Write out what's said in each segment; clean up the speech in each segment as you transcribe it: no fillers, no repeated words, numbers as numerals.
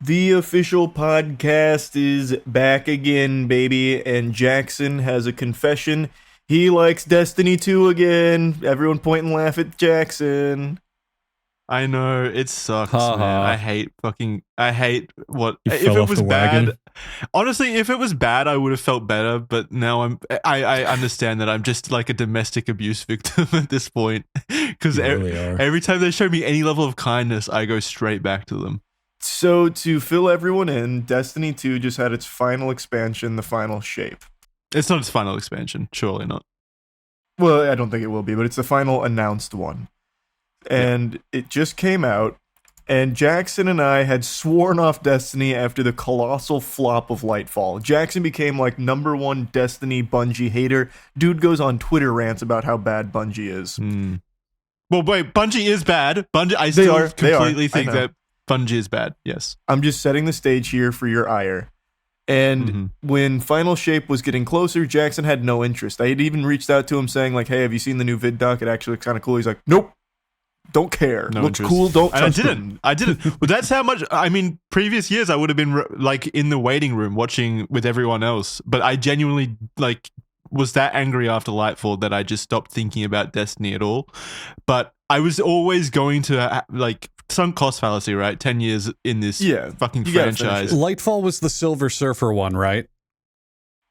The official podcast is back again, baby, and Jackson has a confession. He likes Destiny 2 again. Everyone point and laugh at Jackson. I know, it sucks, Ha man. ha. I hate what You if fell it off was the wagon. bad. Honestly, if it was bad, I would have felt better, but now I understand that I'm just like a domestic abuse victim at this point. Because You really are. every time they show me any level of kindness, I go straight back to them. So, to fill everyone in, Destiny 2 just had its final expansion, the final shape. It's not its final expansion, surely not. Well, I don't think it will be, but it's the final announced one. And it just came out, and Jackson and I had sworn off Destiny after the colossal flop of Lightfall. Jackson became like #1 Destiny Bungie hater. Dude goes on Twitter rants about how bad Bungie is. Well, wait, Bungie is bad. I They still are. completely I think know. that Bungie is bad. Yes. I'm just setting the stage here for your ire. And when Final Shape was getting closer, Jackson had no interest. I had even reached out to him saying like, "Hey, have you seen the new vid doc? It actually looks kind of cool." He's like, "Nope. Don't care. No Looks interest. cool. Don't And trust him." I didn't. But that's how much. I mean, previous years I would have been like in the waiting room watching with everyone else. But I genuinely like was that angry after Lightfall that I just stopped thinking about Destiny at all. But I was always going to like some cost fallacy, right? 10 years in this fucking you gotta finish franchise. Lightfall was the Silver Surfer one, right?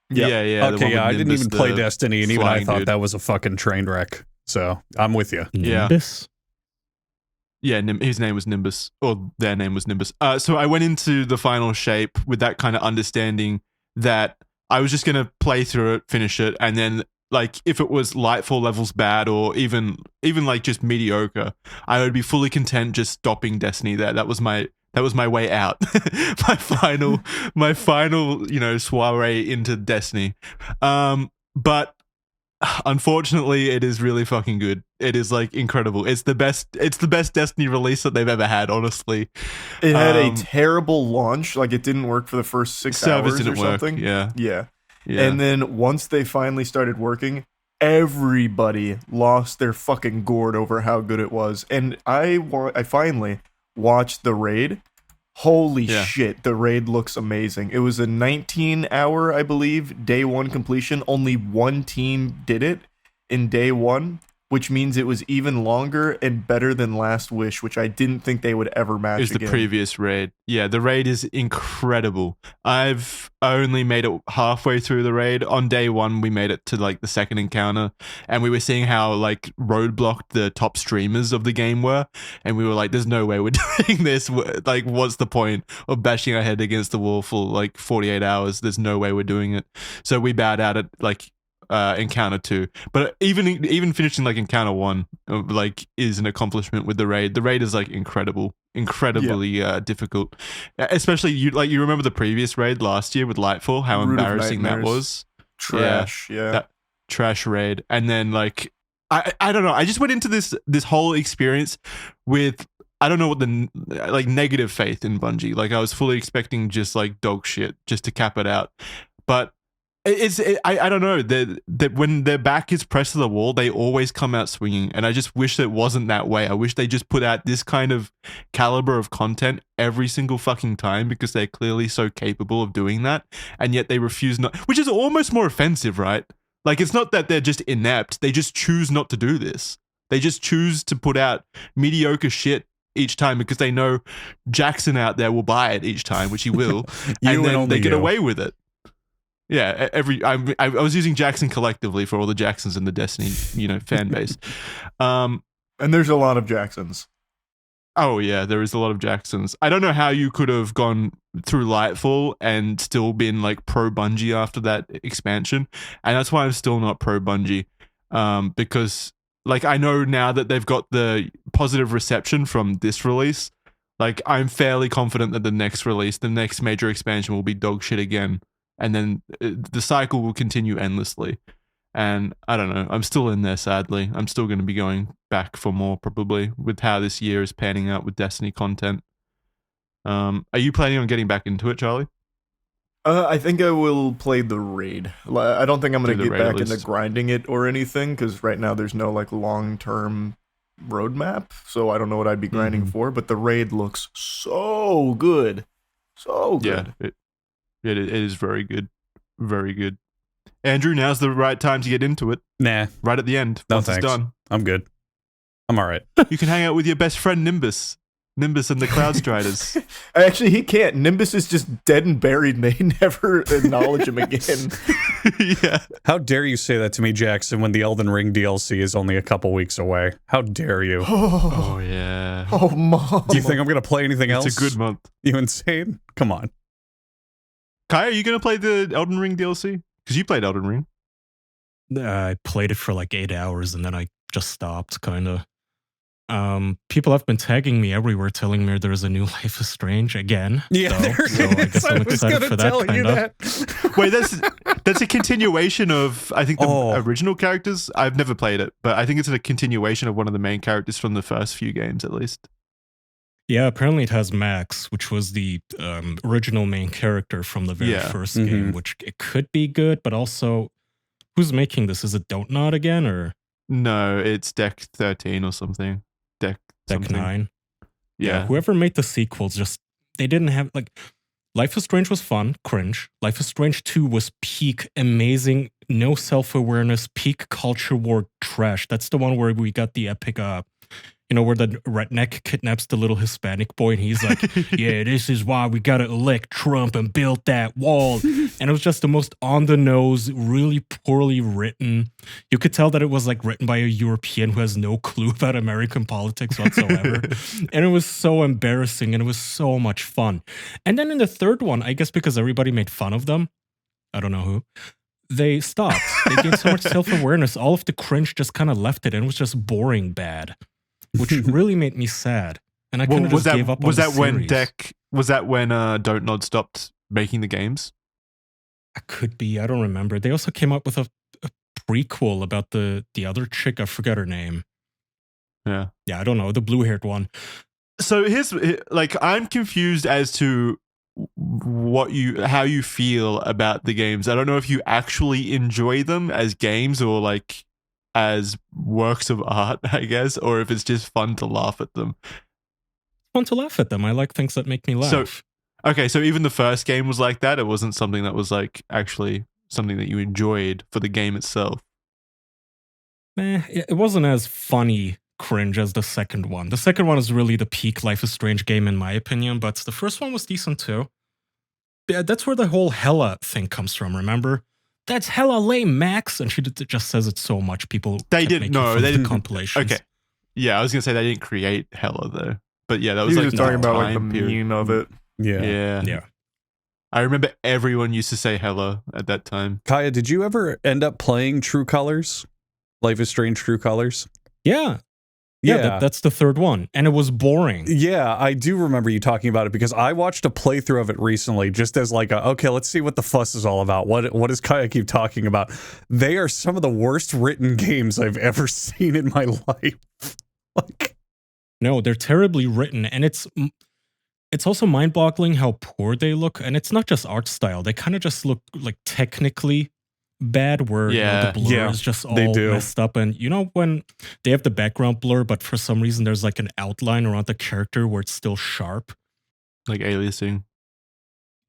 Yep. Yeah, yeah. the one Okay, yeah. with I didn't Nimbus, even play the Destiny, and even I flying thought dude. that was a fucking train wreck. So I'm with you. Yeah. Nimbus? Yeah, his name was Nimbus, or their name was Nimbus. So I went into the final shape with that kind of understanding that I was just going to play through it, finish it, and then like if it was Lightfall levels bad or even like just mediocre, I would be fully content just stopping Destiny there. That was my way out. my final, soiree into Destiny. But unfortunately, it is really fucking good. It is like incredible. It's the best Destiny release that they've ever had, honestly. It had a terrible launch. Like, it didn't work for the first 6 Service hours didn't or work, something. yeah. Yeah. Yeah. And then once they finally started working, everybody lost their fucking gourd over how good it was. And I finally watched the raid. Holy shit, the raid looks amazing. It was a 19-hour, I believe, day one completion. Only one team did it in day one, which means it was even longer and better than Last Wish, which I didn't think they would ever match It was the again. previous raid. Yeah, the raid is incredible. I've only made it halfway through the raid. On day one, we made it to like the second encounter, and we were seeing how like roadblocked the top streamers of the game were, and we were like, "There's no way we're doing this. Like, what's the point of bashing our head against the wall for like 48 hours? There's no way we're doing it." So we bowed out at like encounter 2, but even finishing like encounter 1 like is an accomplishment with the raid. The raid is like incredibly difficult, especially you remember the previous raid last year with Lightfall, how Root of embarrassing that Nightmares. was. Trash, yeah. That trash raid. And then like I don't know, I just went into this whole experience with, I don't know what the like negative faith in Bungie. Like I was fully expecting just like dog shit just to cap it out, but I don't know that when their back is pressed to the wall, they always come out swinging, and I just wish it wasn't that way. I wish they just put out this kind of caliber of content every single fucking time, because they're clearly so capable of doing that, and yet they refuse not, which is almost more offensive, right? Like, it's not that they're just inept, they just choose not to do this. They just choose to put out mediocre shit each time because they know Jackson out there will buy it each time, which he will, and then only they get you. away with it. Yeah, I was using Jackson collectively for all the Jacksons in the Destiny, fan base. And there's a lot of Jacksons. Oh yeah, there is a lot of Jacksons. I don't know how you could have gone through Lightfall and still been like pro Bungie after that expansion, and that's why I'm still not pro Bungie, because like I know now that they've got the positive reception from this release, like I'm fairly confident that the next release, the next major expansion, will be dog shit again. And then the cycle will continue endlessly. And I don't know. I'm still in there, sadly. I'm still going to be going back for more, probably, with how this year is panning out with Destiny content. Are you planning on getting back into it, Charlie? I think I will play the raid. I don't think I'm going to Do the get raid back at into least. grinding it or anything, because right now there's no like long-term roadmap, so I don't know what I'd be grinding for, but the raid looks so good. So good. Yeah, it is very good. Very good. Andrew, now's the right time to get into it. Nah, Right at the end. no Once thanks. it's done. I'm good. I'm all right. You can hang out with your best friend Nimbus. Nimbus and the Cloud Striders. Actually, he can't. Nimbus is just dead and buried, and they never acknowledge him again. Yeah. How dare you say that to me, Jackson, when the Elden Ring DLC is only a couple weeks away? How dare you? Oh, yeah. Oh, Mom. Do you think I'm going to play anything else? It's a good month. You insane? Come on. Kai, are you going to play the Elden Ring DLC? Because you played Elden Ring. I played it for like 8 hours and then I just stopped, kind of. People have been tagging me everywhere, telling me there's a new Life is Strange again. Yeah, so I guess I'm excited for that, kind of. Wait, that's a continuation of, I think, the Oh. original characters. I've never played it, but I think it's a continuation of one of the main characters from the first few games, at least. Yeah, apparently it has Max, which was the original main character from the very Yeah. first game, which it could be good, but also, who's making this? Is it Don't Nod again, or No, it's Deck 13 or something. Deck Deck 9? Yeah. Whoever made the sequels, just, they didn't have, like, Life is Strange was fun, cringe. Life is Strange 2 was peak amazing, no self-awareness, peak culture war trash. That's the one where we got the epic, where the redneck kidnaps the little Hispanic boy and he's like, yeah, this is why we gotta elect Trump and build that wall. And it was just the most on the nose, really poorly written. You could tell that it was like written by a European who has no clue about American politics whatsoever. And it was so embarrassing and it was so much fun. And then in the third one, I guess because everybody made fun of them, I don't know who, they stopped. They gained so much self-awareness. All of the cringe just kind of left it and it was just boring bad. Which really made me sad, and I kind of just gave up on the series. Was that when Don't Nod stopped making the games? I could be. I don't remember. They also came up with a prequel about the other chick. I forgot her name. Yeah, I don't know, the blue-haired one. So here's I'm confused as to how you feel about the games. I don't know if you actually enjoy them as games or like as works of art, I guess, or if it's just fun to laugh at them. Fun to laugh at them. I like things that make me laugh. So even the first game was like that? It wasn't something that was like actually something that you enjoyed for the game itself? It wasn't as funny cringe as the second one. The second one is really the peak Life is Strange game in my opinion, but the first one was decent too. Yeah, that's where the whole Hella thing comes from, remember? That's hella lame, Max. And she just says it so much. People they didn't compilations. Okay, yeah, I was gonna say they didn't create Hella though, but yeah, that He was like was talking about like the time period. meme of it. Yeah. I remember everyone used to say Hella at that time. Kaya, did you ever end up playing True Colors? Life is Strange True Colors? Yeah, that's the third one. And it was boring. Yeah, I do remember you talking about it because I watched a playthrough of it recently just as like, okay, let's see what the fuss is all about. What does Kaya keep talking about? They are some of the worst written games I've ever seen in my life. No, they're terribly written. And it's also mind-boggling how poor they look. And it's not just art style. They kind of just look like technically bad, where the blur is just all messed up. And when they have the background blur, but for some reason there's like an outline around the character where it's still sharp. Like aliasing.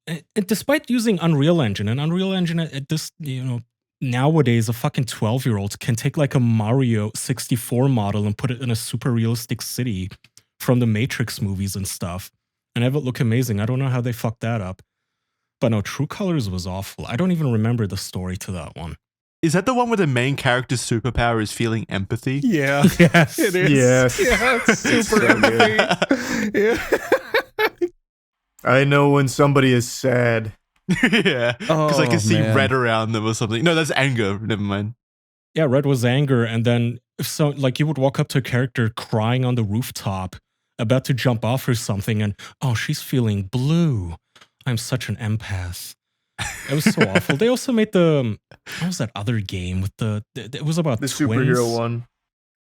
And despite using Unreal Engine, and Unreal Engine at this, nowadays a fucking 12-year-old can take like a Mario 64 model and put it in a super realistic city from the Matrix movies and stuff and have it look amazing. I don't know how they fucked that up. But no, True Colors was awful. I don't even remember the story to that one. Is that the one where the main character's superpower is feeling empathy? Yeah. Yes. It is. Yes. Yeah, it's super empathy. Yeah. I know when somebody is sad. Yeah. Because I can see red around them or something. No, that's anger. Never mind. Yeah, red was anger. And then, so like you would walk up to a character crying on the rooftop, about to jump off or something, and, oh, she's feeling blue. I'm such an empath. It was so awful. They also made what was that other game with it was about The twins. superhero one.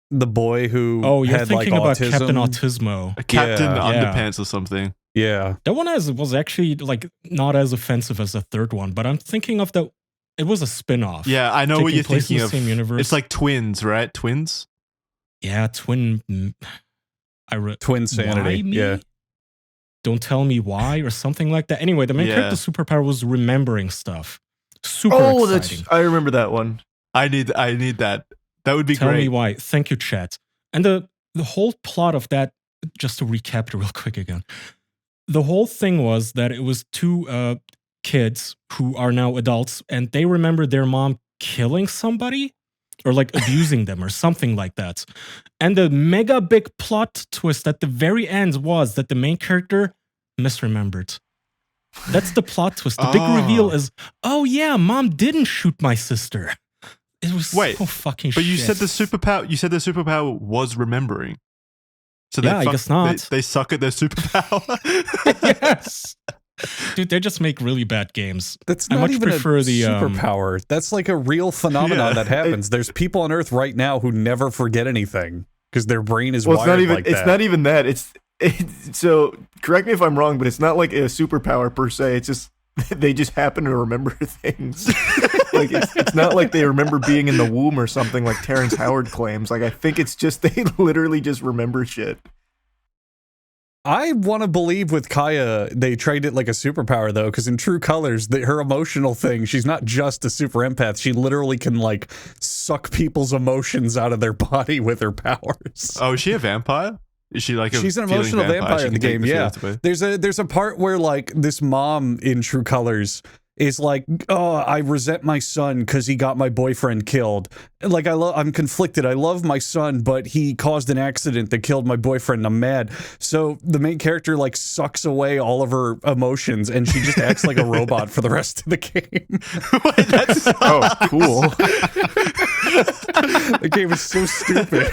The boy who you're had thinking like about autism. Captain Autismo. Captain Yeah. Underpants or something. Yeah. That one was actually like not as offensive as the third one, but I'm thinking of it was a spin-off. Yeah, I know what you're thinking in the of. same universe. It's like Twins, right? Twins? Yeah, Twin Sanity. Why me? Yeah. Don't tell me why or something like that. Anyway, the main character superpower was remembering stuff. Super exciting. I remember that one. I need that. That would be Tell great. me why. Thank you, chat. And the whole plot of that, just to recap it real quick again, the whole thing was that it was two kids who are now adults, and they remember their mom killing somebody or like abusing them or something like that. And the mega big plot twist at the very end was that the main character misremembered. That's the plot twist. The big reveal is, oh yeah, mom didn't shoot my sister. It was so fucking but shit. you said the superpower was remembering. So I guess not. They suck at their superpower. Yes. Dude, they just make really bad games. That's not even a superpower. That's like a real phenomenon that happens. There's people on Earth right now who never forget anything because their brain is wired like that. It's not even that. So correct me if I'm wrong, but it's not like a superpower per se. It's just they just happen to remember things. Like it's not like they remember being in the womb or something like Terrence Howard claims. Like I think it's just they literally just remember shit. I want to believe with Kaya they tried it like a superpower though, because in True Colors, her emotional thing, she's not just a super empath. She literally can like suck people's emotions out of their body with her powers. Oh, is she a vampire? Is she like she's an emotional vampire in the game? Yeah. There's a part where like this mom in True Colors is like, oh, I resent my son because he got my boyfriend killed. Like I'm conflicted. I love my son, but he caused an accident that killed my boyfriend. And I'm mad. So the main character like sucks away all of her emotions, and she just acts like a robot for the rest of the game. Wait, that's cool. The game is so stupid.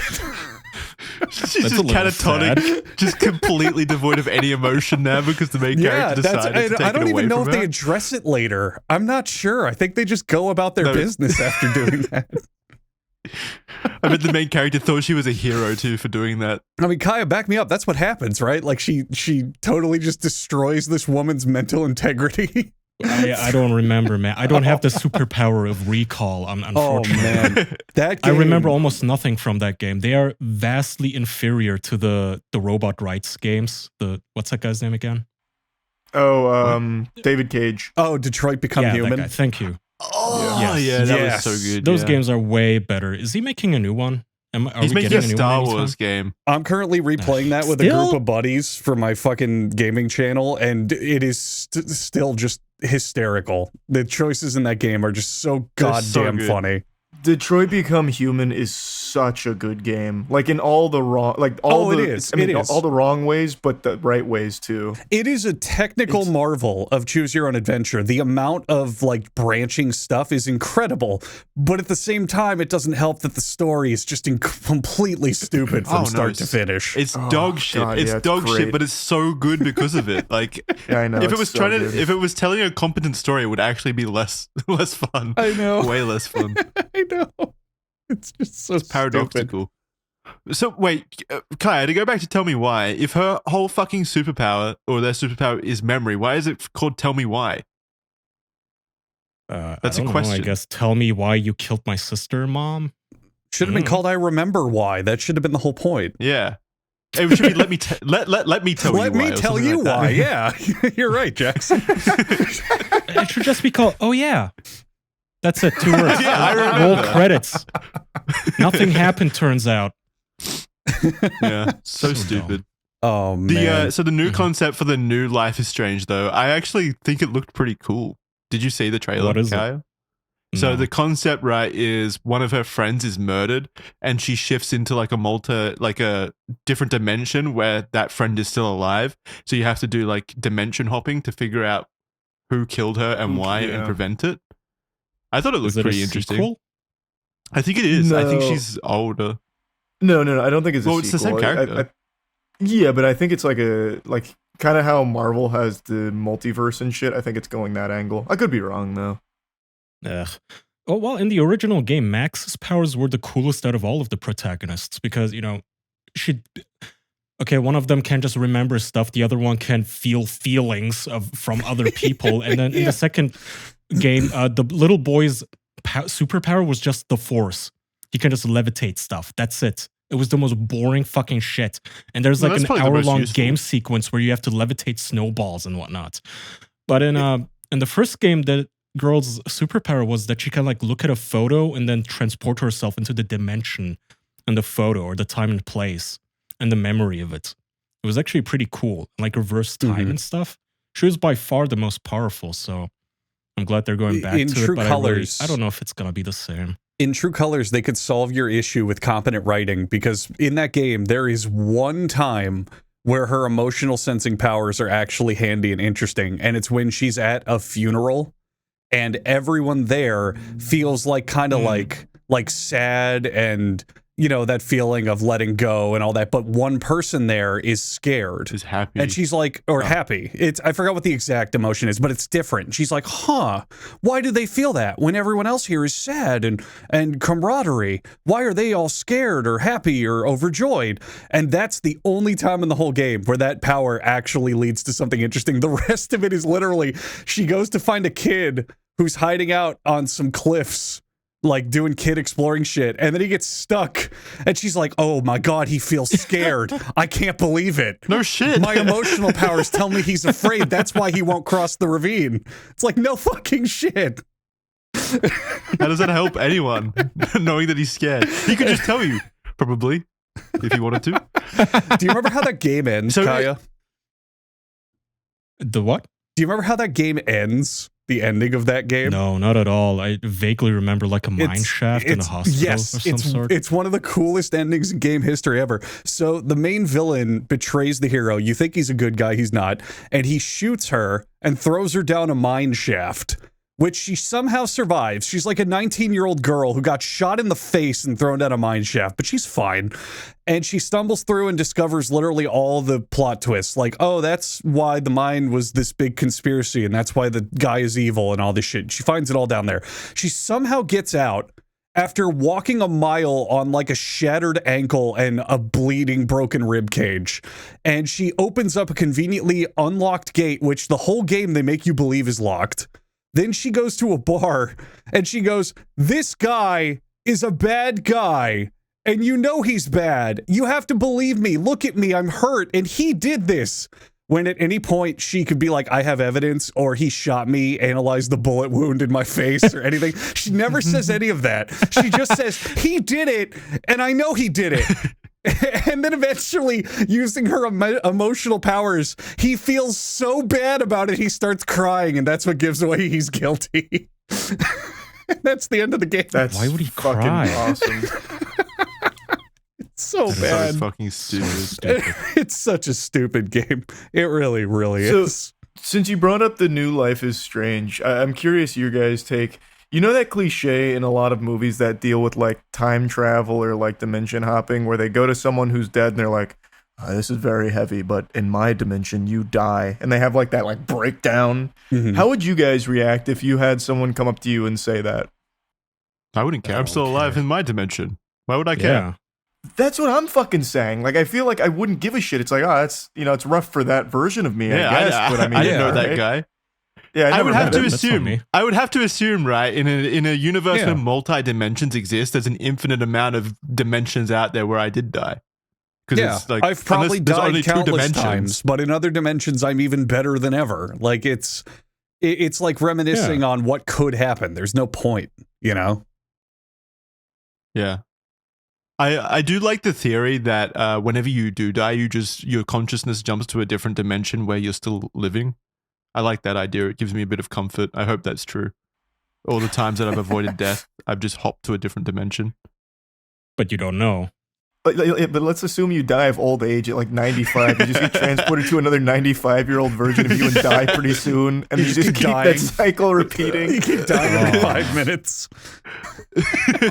She's just catatonic, just completely devoid of any emotion now because the main character decided to take it away from her. I don't even know if they address it later. I'm not sure. I think they just go about their business after doing that. I bet the main character thought she was a hero too for doing that. I mean, Kaya, back me up. That's what happens, right? Like she totally just destroys this woman's mental integrity. I don't remember, man. I don't have the superpower of recall, unfortunately. Oh, man. That game, I remember almost nothing from that game. They are vastly inferior to the robot rights games. What's that guy's name again? Oh, David Cage. Oh, Detroit Become Human. That guy. Thank you. Oh, yeah, that was so good. Those games are way better. Is he making a new one? He's making a Star Wars game. I'm currently replaying that with a group of buddies for my fucking gaming channel, and it is still just hysterical. The choices in that game are just so goddamn funny. Detroit Become Human is such a good game. Like in all the wrong, it is all the wrong ways, but the right ways too. It is a technical marvel of choose your own adventure. The amount of like branching stuff is incredible, but at the same time, it doesn't help that the story is just completely stupid from start to finish. It's dog shit. God, it's dog shit, but it's so good because of it. Like, yeah, I know. If it was telling a competent story, it would actually be less fun. I know, way less fun. I know. It's just so paradoxical. So wait, Kaya, to go back to Tell Me Why, if her whole fucking superpower or their superpower is memory, why is it called Tell Me Why? That's a question. I guess Tell Me Why You Killed My Sister, Mom? Should have been called I Remember Why. That should have been the whole point. Yeah. It should be let me tell you why. Let me tell you why. Yeah. You're right, Jackson. It should just be called Oh Yeah. That's it, 2 words. Yeah, I remember. Roll credits. Nothing happened, turns out. Yeah, so stupid. Oh, man. So the new concept for the new Life is Strange, though, I actually think it looked pretty cool. Did you see the trailer? What is Kaya? it? So No. the concept, right, is one of her friends is murdered, and she shifts into like a different dimension where that friend is still alive. So you have to do like dimension hopping to figure out who killed her and why and prevent it. I thought it looked pretty interesting. Sequel? I think it is. No. I think she's older. No, I don't think it's a sequel. It's the same character. Yeah, but I think it's like kind of how Marvel has the multiverse and shit. I think it's going that angle. I could be wrong though. Ugh. Oh, well, in the original game, Max's powers were the coolest out of all of the protagonists because, one of them can just remember stuff. The other one can feel feelings from other people. And then in the second game, the little boy's superpower was just the Force. He can just levitate stuff. That's it. It was the most boring fucking shit. And there's Well, like that's an probably the most hour-long useful. game sequence where you have to levitate snowballs and whatnot. But in the first game, the girl's superpower was that she can like look at a photo and then transport herself into the dimension in the photo or the time and place and the memory of it. It was actually pretty cool, like reverse time and stuff. She was by far the most powerful, so I'm glad they're going back In to True it. But Colors, I don't know if it's gonna be the same. In True Colors, they could solve your issue with competent writing because in that game, there is one time where her emotional sensing powers are actually handy and interesting, and it's when she's at a funeral and everyone there feels like kind of like sad and that feeling of letting go and all that, but one person there is scared. Is happy. And she's like, happy. I forgot what the exact emotion is, but it's different. She's like, why do they feel that when everyone else here is sad and camaraderie? Why are they all scared or happy or overjoyed? And that's the only time in the whole game where that power actually leads to something interesting. The rest of it is literally, she goes to find a kid who's hiding out on some cliffs, like doing kid exploring shit, and then he gets stuck and she's like, oh my god, he feels scared. I can't believe it. No shit. My emotional powers tell me he's afraid. That's why he won't cross the ravine. It's like, no fucking shit. How does that help anyone knowing that he's scared? He could just tell you, probably, if he wanted to. Do you remember how that game ends, Kaya? The what? Do you remember how that game ends? The ending of that game? No, not at all. I vaguely remember like a mine shaft in a hospital of some sort. It's one of the coolest endings in game history ever. So the main villain betrays the hero. You think he's a good guy, he's not. And he shoots her and throws her down a mine shaft, which she somehow survives. She's like a 19-year-old girl who got shot in the face and thrown down a mine shaft, but she's fine. And she stumbles through and discovers literally all the plot twists. Like, oh, that's why the mine was this big conspiracy, and that's why the guy is evil and all this shit. She finds it all down there. She somehow gets out after walking a mile on like a shattered ankle and a bleeding broken rib cage. And she opens up a conveniently unlocked gate, which the whole game they make you believe is locked. Then she goes to a bar and she goes, this guy is a bad guy and you know he's bad. You have to believe me. Look at me. I'm hurt and he did this. When at any point she could be like, I have evidence, or he shot me, analyze the bullet wound in my face or anything. She never says any of that. She just says, he did it and I know he did it. And then eventually, using her emotional powers, he feels so bad about it, he starts crying, and that's what gives away he's guilty. That's the end of the game. Why would he fucking cry? awesome. It's so That's bad. so fucking stupid. It's such a stupid game. It really, really is. Since you brought up the new Life is Strange, I'm curious your guys' take. You know that cliche in a lot of movies that deal with like time travel or like dimension hopping, where they go to someone who's dead and they're like, this is very heavy, but in my dimension you die, and they have like that like breakdown. How would you guys react if you had someone come up to you and say that? I wouldn't care. I'm still alive in my dimension. Why would I care? Yeah. That's what I'm fucking saying. Like, I feel like I wouldn't give a shit. It's like, that's, it's rough for that version of me, I guess. But I mean, I didn't know that guy. Yeah, I would have to That's assume. on me. I would have to assume, right? In a universe where multi dimensions exist, there's an infinite amount of dimensions out there where I did die. Yeah, it's like, I've probably unless there's died only two countless dimensions. times, but in other dimensions, I'm even better than ever. Like it's like reminiscing on what could happen. There's no point, Yeah. I do like the theory that whenever you do die, your consciousness jumps to a different dimension where you're still living. I like that idea. It gives me a bit of comfort. I hope that's true. All the times that I've avoided death, I've just hopped to a different dimension. But you don't know. But let's assume you die of old age at like 95. You just get transported to another 95-year-old version of you and die pretty soon. And you just keep dying. that cycle repeating. You keep dying every 5 minutes. Oh,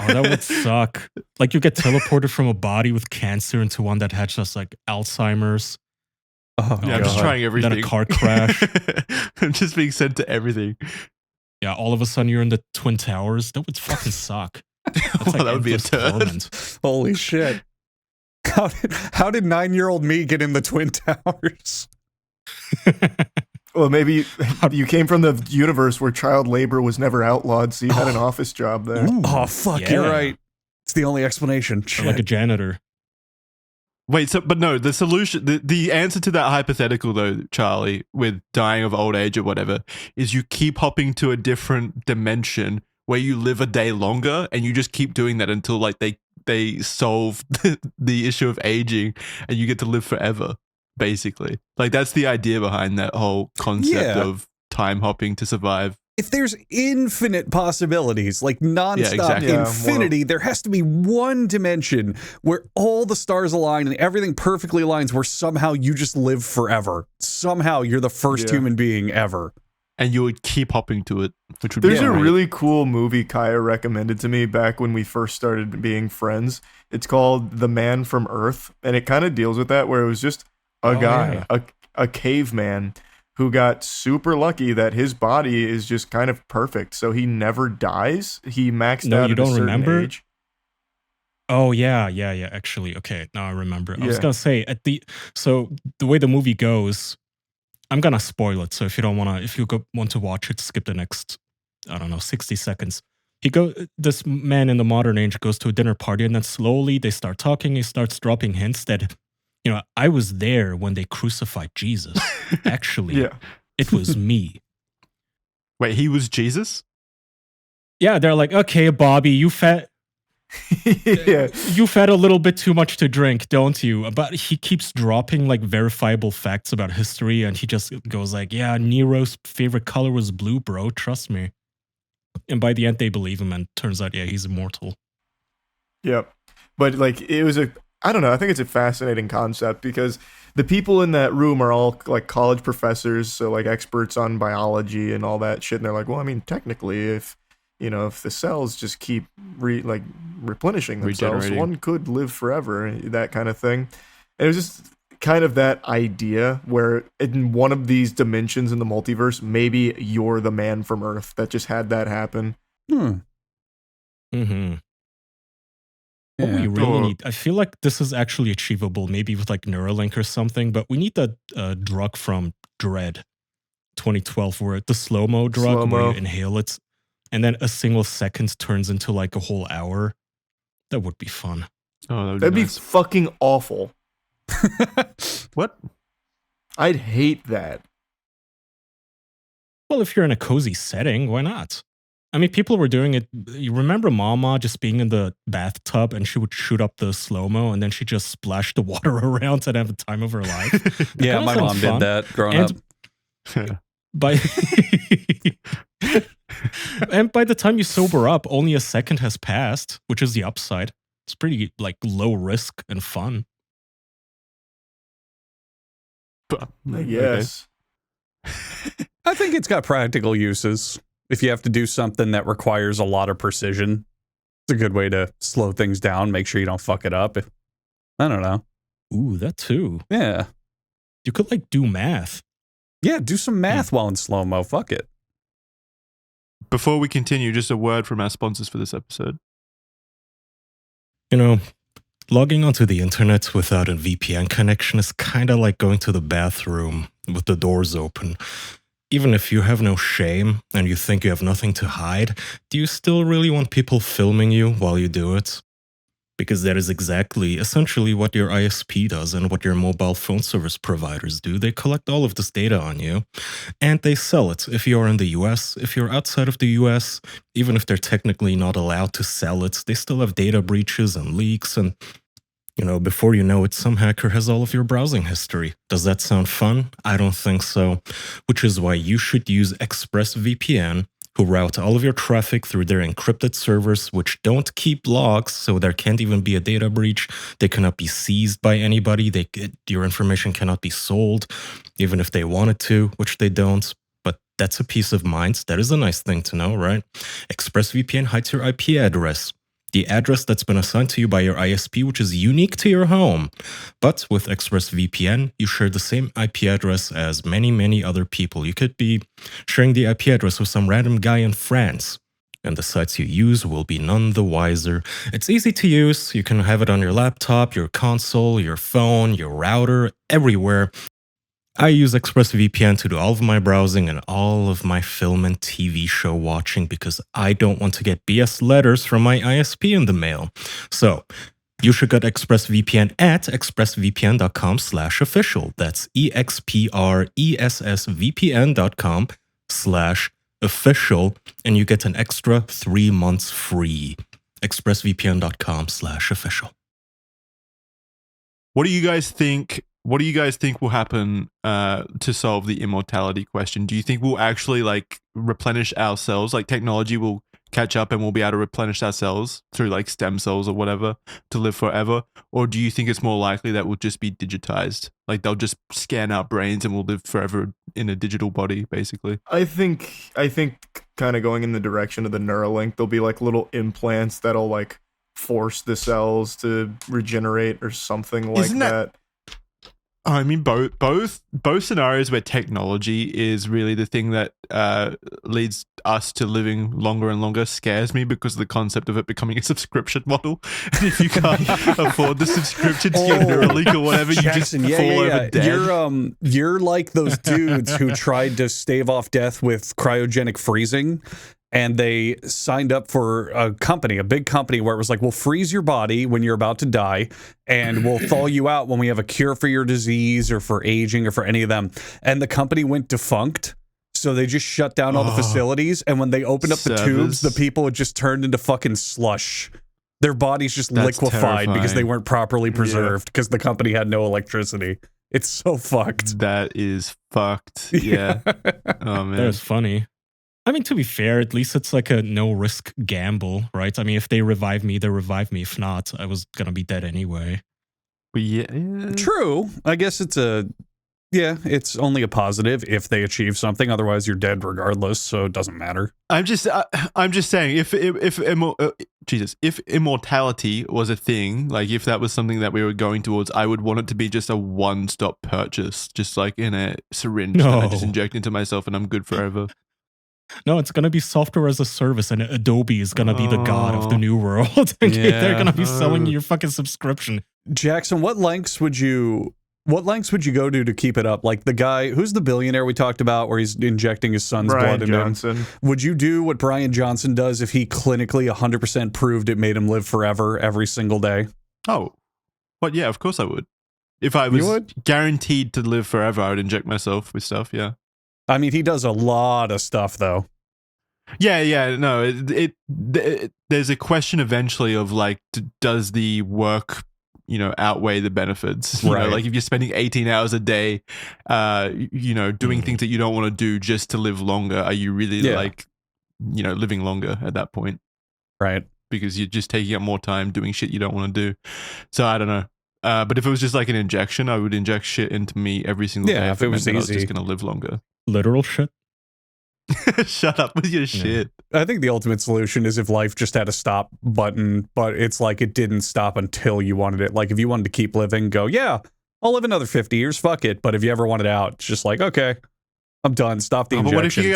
that would suck. Like you get teleported from a body with cancer into one that has just like Alzheimer's. Oh, Yeah, I'm just God. trying everything. Then a car crash. I'm just being sent to everyting. Yeah, all of a sudden you're in the Twin Towers. That would fucking suck. That's Well, that would be a endless turn. torment. Holy shit. How did 9-year-old me get in the Twin Towers? Well, maybe you came from the universe where child labor was never outlawed, so you had an office job there. Oh, fuck, Yeah. you're right. It's the only explanation. Or like a janitor. Wait, so but no, the solution, the answer to that hypothetical though, Charlie, with dying of old age or whatever, is you keep hopping to a different dimension where you live a day longer, and you just keep doing that until like they solve the issue of aging, and you get to live forever. Basically, like that's the idea behind that whole concept of time hopping to survive. If there's infinite possibilities, like nonstop infinity, there has to be one dimension where all the stars align and everything perfectly aligns, where somehow you just live forever. Somehow you're the first human being ever. And you would keep hopping to it, which would There's be a great. really cool movie Kaya recommended to me back when we first started being friends. It's called The Man from Earth, and it kind of deals with that, where it was just a guy, a caveman, who got super lucky that his body is just kind of perfect, so he never dies. He maxed out at a certain age. Oh yeah. Actually, okay, now I remember. I was gonna say so the way the movie goes, I'm gonna spoil it. So if you want to watch it, skip the next, I don't know, 60 seconds. This man in the modern age goes to a dinner party, and then slowly they start talking. He starts dropping hints that, I was there when they crucified Jesus. Actually, it was me. Wait, he was Jesus? Yeah, they're like, okay, Bobby, you fed a little bit too much to drink, don't you? But he keeps dropping like verifiable facts about history, and he just goes like, yeah, Nero's favorite color was blue, bro. Trust me. And by the end, they believe him, and turns out, he's immortal. Yep. But like, I don't know, I think it's a fascinating concept, because the people in that room are all like college professors, so like experts on biology and all that shit. And they're like, well, I mean, technically, if the cells just keep replenishing themselves, one could live forever, that kind of thing. And it was just kind of that idea where in one of these dimensions in the multiverse, maybe you're the man from Earth that just had that happen. What we really need, I feel like this is actually achievable, maybe with like Neuralink or something, but we need the drug from Dread 2012, where the slow-mo drug, where you inhale it, and then a single second turns into like a whole hour. That would be fun. Oh, that'd be fucking awful. What? I'd hate that. Well, if you're in a cozy setting, why not? I mean, people were doing it. You remember Mama just being in the bathtub, and she would shoot up the slow-mo, and then she just splashed the water around and have the time of her life. Yeah, my mom did that growing up. And by the time you sober up, only a second has passed, which is the upside. It's pretty like low risk and fun. I guess. I think it's got practical uses. If you have to do something that requires a lot of precision, it's a good way to slow things down, make sure you don't fuck it up. I don't know. Ooh, that too. Yeah. You could like do math. Yeah, do some math while in slow-mo. Fuck it. Before we continue, just a word from our sponsors for this episode. Logging onto the internet without a VPN connection is kind of like going to the bathroom with the doors open. Even if you have no shame and you think you have nothing to hide, do you still really want people filming you while you do it? Because that is essentially what your ISP does and what your mobile phone service providers do. They collect all of this data on you, and they sell it. If you're in the US, if you're outside of the US, even if they're technically not allowed to sell it, they still have data breaches and leaks, and before you know it, some hacker has all of your browsing history. Does that sound fun? I don't think so. Which is why you should use ExpressVPN, who route all of your traffic through their encrypted servers, which don't keep logs, so there can't even be a data breach. They cannot be seized by anybody. Your information cannot be sold, even if they wanted to, which they don't. But that's a peace of mind. That is a nice thing to know, right? ExpressVPN hides your IP address, the address that's been assigned to you by your ISP, which is unique to your home. But with ExpressVPN, you share the same IP address as many, many other people. You could be sharing the IP address with some random guy in France, and the sites you use will be none the wiser. It's easy to use. You can have it on your laptop, your console, your phone, your router, everywhere. I use ExpressVPN to do all of my browsing and all of my film and TV show watching because I don't want to get BS letters from my ISP in the mail. So, You should get ExpressVPN at expressvpn.com/official. That's expressvpn.com/official. And you get an extra 3 months free. expressvpn.com/official. What do you guys think? What do you guys think will happen to solve the immortality question? Do you think we'll actually like replenish ourselves? Like technology will catch up and we'll be able to replenish ourselves through like stem cells or whatever to live forever? Or do you think it's more likely that we'll just be digitized? Like they'll just scan our brains and we'll live forever in a digital body, basically. I think kind of going in the direction of the Neuralink, there'll be like little implants that'll like force the cells to regenerate or something like that. I mean, both scenarios where technology is really the thing that leads us to living longer and longer scares me because of the concept of it becoming a subscription model. And if you can't afford the subscription to your Neuralink or whatever, Jackson, you just fall over dead. You're like those dudes who tried to stave off death with cryogenic freezing. And they signed up for a big company, where it was like, we'll freeze your body when you're about to die, and we'll thaw you out when we have a cure for your disease or for aging or for any of them. And the company went defunct, so they just shut down all the facilities. And when they opened up the tubes, the people had just turned into fucking slush. Their bodies just liquefied because they weren't properly preserved because the company had no electricity. It's so fucked. That is fucked. Yeah. Oh, man. That was funny. I mean, to be fair, at least it's like a no-risk gamble, right? I mean, if they revive me, they revive me. If not, I was going to be dead anyway. But yeah. True. I guess it's only a positive if they achieve something. Otherwise, you're dead regardless, so it doesn't matter. I'm just saying, if immortality was a thing, like if that was something that we were going towards, I would want it to be just a one-stop purchase, just like in a syringe that I just inject into myself and I'm good forever. No, it's going to be software as a service, and Adobe is going to be the god of the new world. They're going to be selling you your fucking subscription. Jackson, what lengths would you go to keep it up? Like the guy, who's the billionaire we talked about where he's injecting his son's blood into him? Would you do what Brian Johnson does if he clinically 100% proved it made him live forever every single day? Oh, well, yeah, of course I would. If I was guaranteed to live forever, I would inject myself with stuff, yeah. I mean, he does a lot of stuff, though. Yeah, no. There's a question eventually of like, does the work, outweigh the benefits? You know, like if you're spending 18 hours a day, doing things that you don't want to do just to live longer, are you really living longer at that point? Right. Because you're just taking up more time doing shit you don't want to do. So I don't know. But if it was just like an injection, I would inject shit into me every single day. If it was easy. I was just going to live longer. Literal shit? Shut up with your shit. I think the ultimate solution is if life just had a stop button, but it's like it didn't stop until you wanted it. Like if you wanted to keep living, go, yeah, I'll live another 50 years, fuck it. But if you ever wanted out, it's just like, okay, I'm done. Stop the injections. But what if you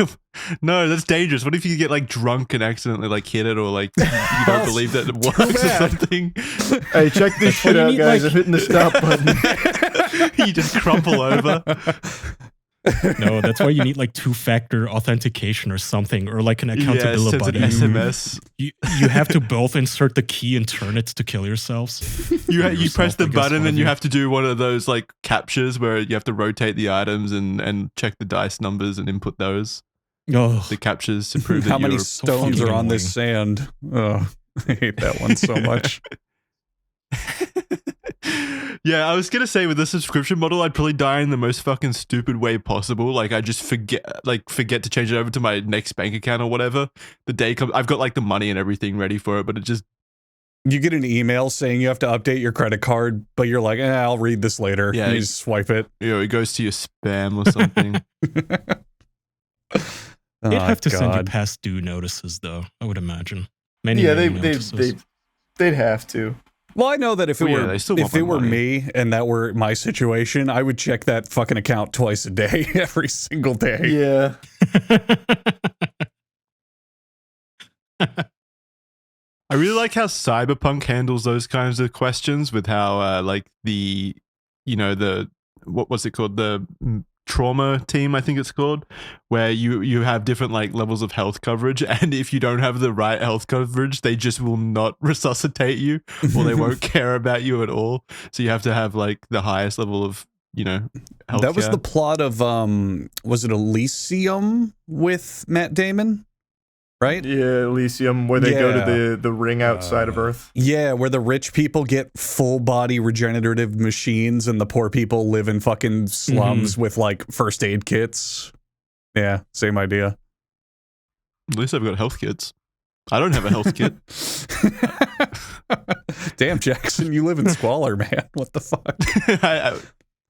get no, that's dangerous. What if you get like drunk and accidentally like hit it, or like you don't believe that it works or something? Hey, check this shit out, guys. I'm hitting the stop button. You just crumple over. No, that's why you need like two-factor authentication or something, or like an accountability buddy. An SMS. You have to both insert the key and turn it to kill yourselves. You press the button and you have to do one of those like captures where you have to rotate the items and check the dice numbers and input those. Oh, the captures to prove that how many stones are on this sand. Oh, I hate that one so much. Yeah, I was gonna say with the subscription model, I'd probably die in the most fucking stupid way possible. Like I just forget to change it over to my next bank account or whatever. The day comes, I've got like the money and everything ready for it, but it just you get an email saying you have to update your credit card, but you're like, I'll read this later. Yeah, you just swipe it. It goes to your spam or something. They'd have to send you past due notices, though. I would imagine. They'd have to. Well, I know that if it were me and that were my situation, I would check that fucking account twice a day, every single day. Yeah. I really like how Cyberpunk handles those kinds of questions with how, what's it called? The trauma team, I think it's called, where you have different like levels of health coverage, and if you don't have the right health coverage, they just will not resuscitate you, or they won't care about you at all. So you have to have like the highest level of, you know, healthcare. That was the plot of was it Elysium with Matt Damon? Right? Yeah, Elysium, where they go to the ring outside of Earth. Yeah, where the rich people get full body regenerative machines and the poor people live in fucking slums with like first aid kits. Yeah, same idea. At least I've got health kits. I don't have a health kit. Damn, Jackson, you live in squalor, man. What the fuck?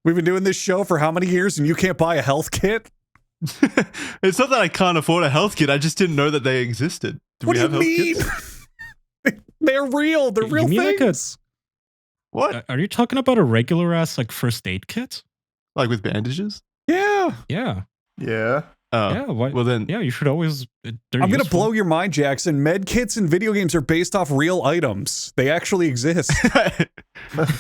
We've been doing this show for how many years and you can't buy a health kit? It's not that I can't afford a health kit. I just didn't know that they existed. What do you mean? They're real. They're real things. What? Are you talking about a regular ass like first aid kit? Like with bandages? Yeah. Yeah. Yeah. Oh. Yeah. Well then. Yeah, you should always. I'm going to blow your mind, Jackson. Med kits in video games are based off real items. They actually exist.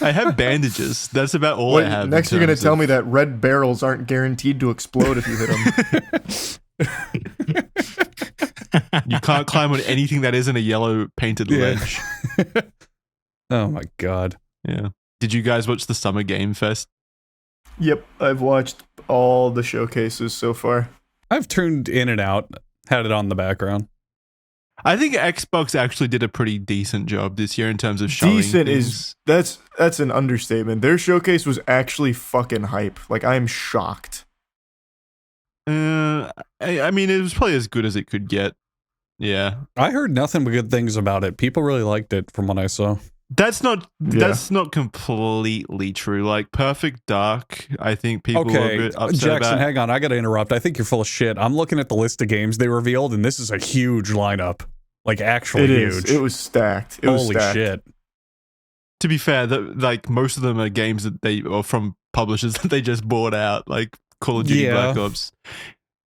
I have bandages. That's about all I have. Next, you're going to tell me that red barrels aren't guaranteed to explode if you hit them. You can't climb on anything that isn't a yellow painted ledge. Oh my god. Yeah. Did you guys watch the Summer Game Fest? Yep, I've watched all the showcases so far. I've tuned in and out, had it on in the background. I think Xbox actually did a pretty decent job this year in terms of showing Decent things. that's an understatement. Their showcase was actually fucking hype. Like, I'm shocked. I mean, it was probably as good as it could get. Yeah. I heard nothing but good things about it. People really liked it from what I saw. That's not completely true. Like Perfect Dark, I think people were a bit upset Jackson, about. hang on. I got to interrupt. I think you're full of shit. I'm looking at the list of games they revealed, and this is a huge lineup. Like, actually huge. It was stacked. Holy shit. To be fair, like most of them are games that they or from publishers that they just bought out, like Call of Duty Black Ops,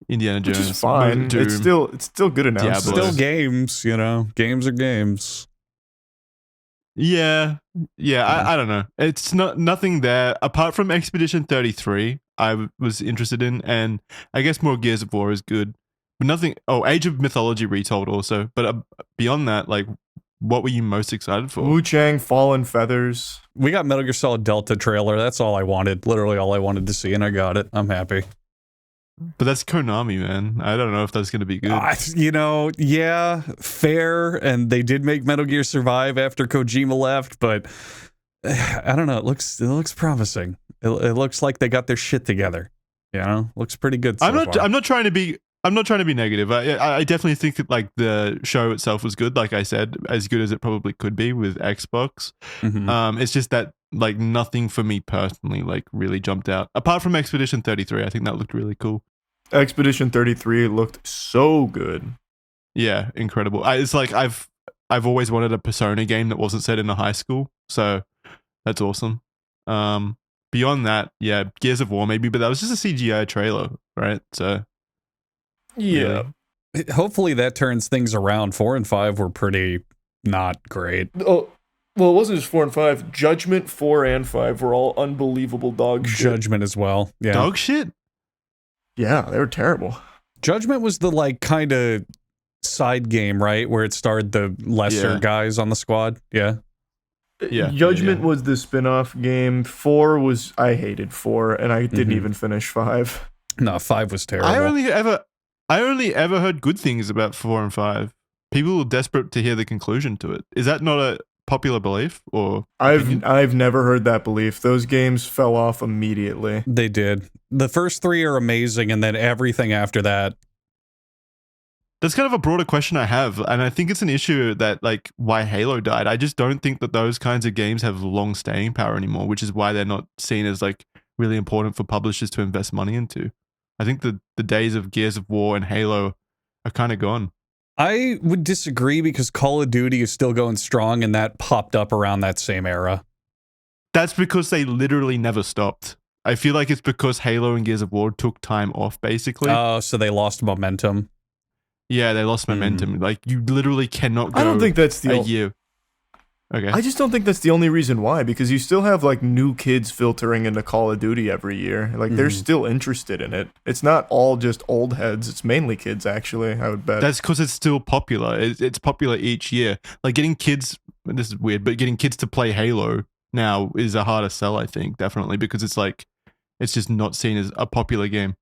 Indiana Jones. Which is fine. Doom, It's still good announcements. Still games, you know. Games are games. Yeah. I don't know. It's nothing there apart from Expedition 33. I was interested in, and I guess more Gears of War is good, but nothing. Oh, Age of Mythology Retold also, but beyond that, like, what were you most excited for? Wu-Chang, Fallen Feathers. We got Metal Gear Solid Delta trailer. That's all I wanted. Literally all I wanted to see, and I got it. I'm happy. But that's Konami, man. I don't know if that's going to be good. Yeah, fair. And they did make Metal Gear Survive after Kojima left, but I don't know. It looks promising. It looks like they got their shit together. You know, looks pretty good. So far. I'm not trying to be negative. I definitely think that like the show itself was good. Like I said, as good as it probably could be with Xbox. Mm-hmm. It's just that like nothing for me personally like really jumped out apart from Expedition 33. I think that looked really cool. Expedition 33 looked so good. Yeah, incredible. It's like I've always wanted a Persona game that wasn't set in a high school, so that's awesome. Beyond that, yeah, Gears of War maybe, but that was just a CGI trailer, right? So yeah. really. Hopefully that turns things around. 4 and 5 were pretty not great. Oh, well, it wasn't just 4 and 5. Judgment 4 and 5 were all unbelievable dog shit. Judgment as well. Yeah. Dog shit? Yeah, they were terrible. Judgment was the like kind of side game, right? Where it starred the lesser guys on the squad. Yeah. Yeah. Judgment was the spin-off game. 4 was, I hated 4, and I didn't even finish 5. No, 5 was terrible. I only ever heard good things about 4 and 5. People were desperate to hear the conclusion to it. Is that not a popular belief or opinion? I've never heard that belief. Those games fell off immediately. They did. The first 3 are amazing, and then everything after that. That's kind of a broader question I have, and I think it's an issue that like why Halo died. I just don't think that those kinds of games have long staying power anymore, which is why they're not seen as like really important for publishers to invest money into. I think the days of Gears of War and Halo are kind of gone. I would disagree because Call of Duty is still going strong, and that popped up around that same era. That's because they literally never stopped. I feel like it's because Halo and Gears of War took time off, basically. Oh, so they lost momentum. Yeah, they lost momentum. Like, you literally cannot go I don't think that's a year. Okay. I just don't think that's the only reason why, because you still have like new kids filtering into Call of Duty every year. Like they're still interested in it. It's not all just old heads. It's mainly kids, actually, I would bet. That's because it's still popular. It's popular each year. Like getting kids, this is weird, but getting kids to play Halo now is a harder sell, I think, definitely, because it's like, it's just not seen as a popular game.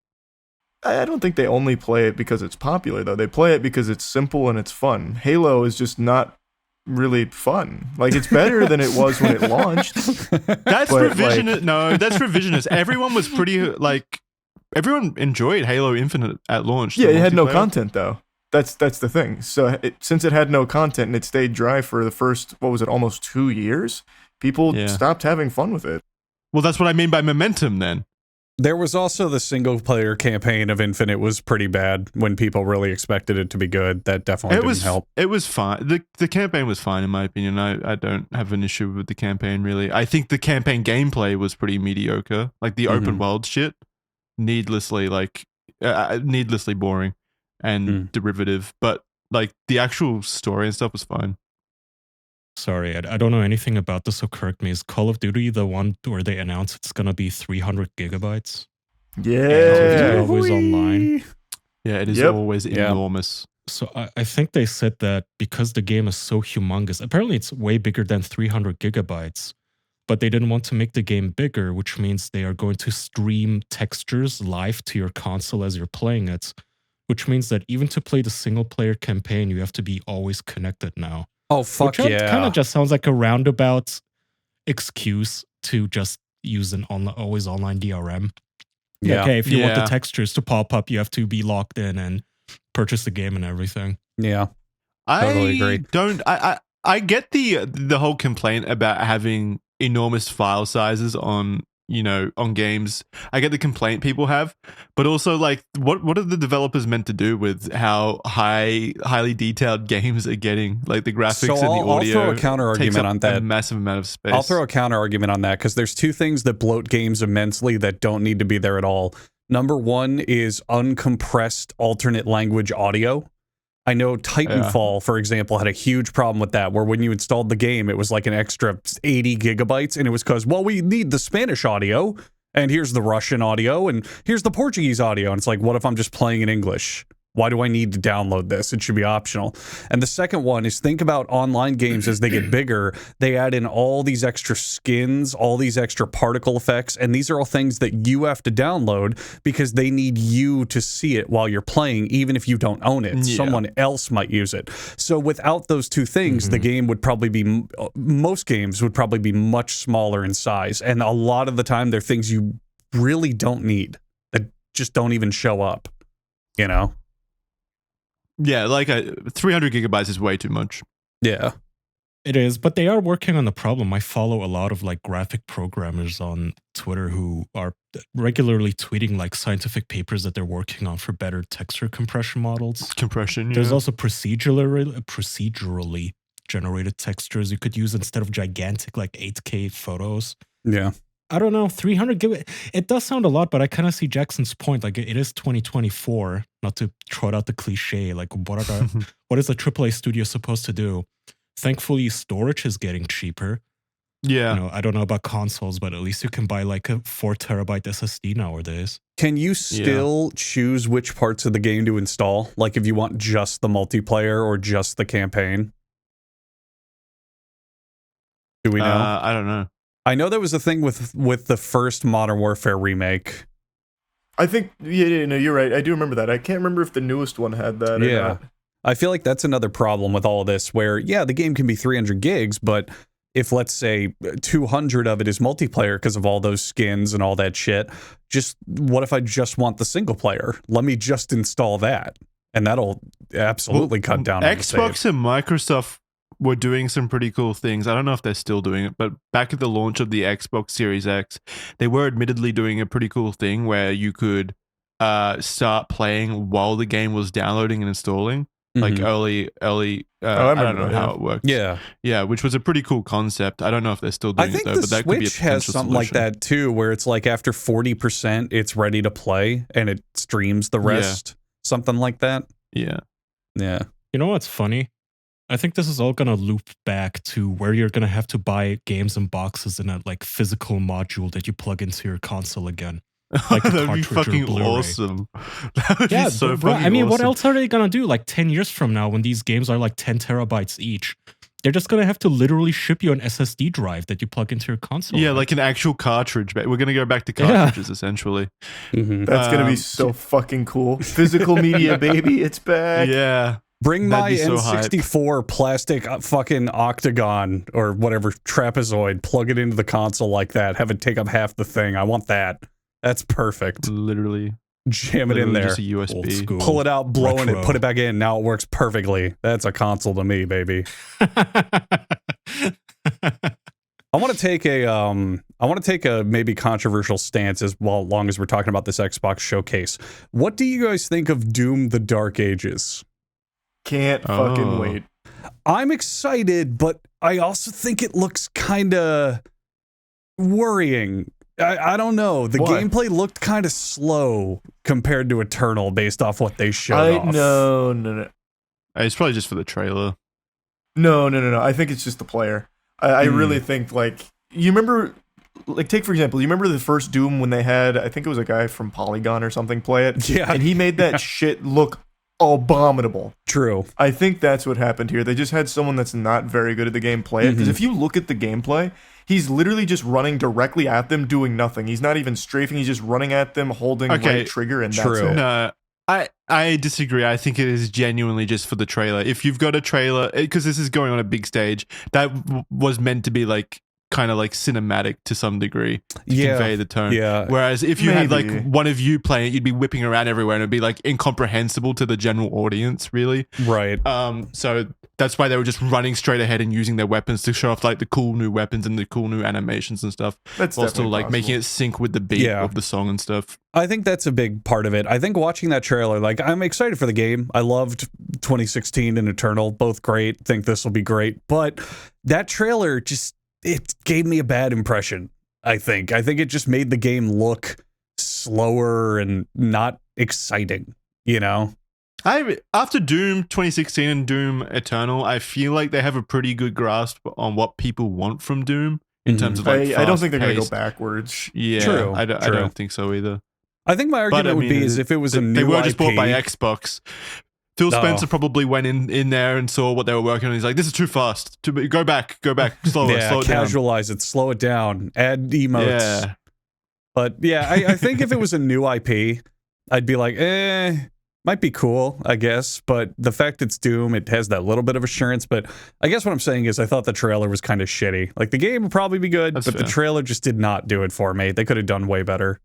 I don't think they only play it because it's popular, though. They play it because it's simple and it's fun. Halo is just not really fun. Like, it's better than it was when it launched. That's revisionist. Like, no, that's revisionist. Everyone was pretty, like, everyone enjoyed Halo Infinite at launch. Yeah, it had no content, though. That's the thing. So since it had no content and it stayed dry for the first, what was it, almost 2 years, people stopped having fun with it. Well, that's what I mean by momentum, then. There was also the single-player campaign of Infinite was pretty bad when people really expected it to be good. That definitely didn't help. It was fine. The campaign was fine, in my opinion. I don't have an issue with the campaign, really. I think the campaign gameplay was pretty mediocre. Like, the open world shit, needlessly boring and derivative. But, like, the actual story and stuff was fine. Sorry, I don't know anything about this, so correct me. Is Call of Duty the one where they announce it's going to be 300 gigabytes? Yeah. Always online. Yeah, it is always enormous. So I think they said that because the game is so humongous, apparently it's way bigger than 300 gigabytes, but they didn't want to make the game bigger, which means they are going to stream textures live to your console as you're playing it, which means that even to play the single-player campaign, you have to be always connected now. Oh, fuck yeah. Kind of just sounds like a roundabout excuse to just use an always online DRM. Yeah. Okay, if you want the textures to pop up, you have to be logged in and purchase the game and everything. Yeah. Totally agree. I get the whole complaint about having enormous file sizes on games. I get the complaint people have, but also, like, what are the developers meant to do with how highly detailed games are getting? Like, the graphics and the audio. I'll throw a counter argument on that. A massive amount of space. I'll throw a counter argument on that because there's two things that bloat games immensely that don't need to be there at all. Number one is uncompressed alternate language audio. I know Titanfall, for example, had a huge problem with that, where when you installed the game, it was like an extra 80 gigabytes, and it was because, well, we need the Spanish audio, and here's the Russian audio, and here's the Portuguese audio. And it's like, what if I'm just playing in English? Why do I need to download this? It should be optional. And the second one is, think about online games as they get bigger. They add in all these extra skins, all these extra particle effects, and these are all things that you have to download because they need you to see it while you're playing, even if you don't own it. Yeah. Someone else might use it. So without those two things, the game would probably be, most games would probably be much smaller in size. And a lot of the time, they're things you really don't need that just don't even show up, you know? Yeah, like 300 gigabytes is way too much. Yeah. It is, but they are working on the problem. I follow a lot of like graphic programmers on Twitter who are regularly tweeting like scientific papers that they're working on for better texture compression models. There's also procedurally generated textures you could use instead of gigantic like 8K photos. Yeah. I don't know, 300 gigabytes. It does sound a lot, but I kind of see Jackson's point. Like, it is 2024, not to trot out the cliche. Like, what is a AAA studio supposed to do? Thankfully, storage is getting cheaper. Yeah. I don't know about consoles, but at least you can buy like a 4 terabyte SSD nowadays. Can you still choose which parts of the game to install? Like, if you want just the multiplayer or just the campaign? Do we know? I don't know. I know there was a thing with the first Modern Warfare remake. I think, you're right. I do remember that. I can't remember if the newest one had that or not. I feel like that's another problem with all of this, where, the game can be 300 gigs, but if, let's say, 200 of it is multiplayer because of all those skins and all that shit, what if I just want the single player? Let me just install that, and that'll absolutely cut down on the Xbox and Microsoft were doing some pretty cool things. I don't know if they're still doing it, but back at the launch of the Xbox Series X, they were admittedly doing a pretty cool thing where you could start playing while the game was downloading and installing, like early. I don't know how it works. Yeah, which was a pretty cool concept. I don't know if they're still doing it though, but that could be a Switch has something like that too, where it's like after 40%, it's ready to play and it streams the rest, something like that. Yeah. You know what's funny? I think this is all gonna loop back to where you're gonna have to buy games in boxes in a like physical module that you plug into your console again. Like a That'd be cartridge or fucking Blu-ray. awesome. That would be so bro, fucking I mean, what awesome. else are they gonna do? Like 10 years from now, when these games are like 10 terabytes each, they're just gonna have to literally ship you an SSD drive that you plug into your console. Yeah, right? like an actual cartridge. We're gonna go back to cartridges essentially. Mhm. That's gonna be so fucking cool. Physical media, baby, it's back. Yeah. Bring That'd my be so N64 plastic fucking octagon or whatever trapezoid, plug it into the console like that, have it take up half the thing. I want that. That's perfect. Literally. Jam it in Literally there. Just a Old USB. school. Pull it out, blowing Retro. it, put it back in. Now it works perfectly. That's a console to me, baby. I want to take a maybe controversial stance as well, long as we're talking about this Xbox showcase. What do you guys think of Doom: The Dark Ages? Can't fucking wait. I'm excited, but I also think it looks kind of worrying. I don't know. The Why? gameplay looked kind of slow compared to Eternal based off what they showed off. No. It's probably just for the trailer. No. I think it's just the player. I really think, like, you remember, like, take for example, you remember the first Doom when they had, I think it was a guy from Polygon or something play it? Yeah. And he made that shit look abominable. True. I think that's what happened here. They just had someone that's not very good at the game play it. Because if you look at the gameplay, he's literally just running directly at them, doing nothing. He's not even strafing. He's just running at them, holding right trigger, and True. that's it. No, I disagree. I think it is genuinely just for the trailer. If you've got a trailer, because this is going on a big stage, that was meant to be like kind of like cinematic to some degree to convey the tone. Yeah. Whereas if you had Maybe. like one of you playing it, you'd be whipping around everywhere and it'd be like incomprehensible to the general audience, really. Right. So that's why they were just running straight ahead and using their weapons to show off like the cool new weapons and the cool new animations and stuff. That's while still definitely like making possible. it sync with the beat Yeah. of the song and stuff. I think that's a big part of it. I think watching that trailer, like, I'm excited for the game. I loved 2016 and Eternal, both great. Think this will be great. But that trailer just, it gave me a bad impression, I think. I think it just made the game look slower and not exciting, you know? After Doom 2016 and Doom Eternal, I feel like they have a pretty good grasp on what people want from Doom in terms of like I don't think they're going to go fast-paced. backwards. Yeah, True, I true. don't think so either. I think my argument But, I would mean, be is if it was a new They were just bought IP, by Xbox. Phil Spencer probably went in there and saw what they were working on. He's like, "This is too fast. Go back, slow it yeah, slow it down." casualize it, slow it down, add emotes. Yeah, But yeah, I think if it was a new IP, I'd be like, might be cool, I guess. But the fact it's Doom, it has that little bit of assurance. But I guess what I'm saying is I thought the trailer was kind of shitty. Like, the game would probably be good, That's but the fair. trailer just did not do it for me. They could have done way better.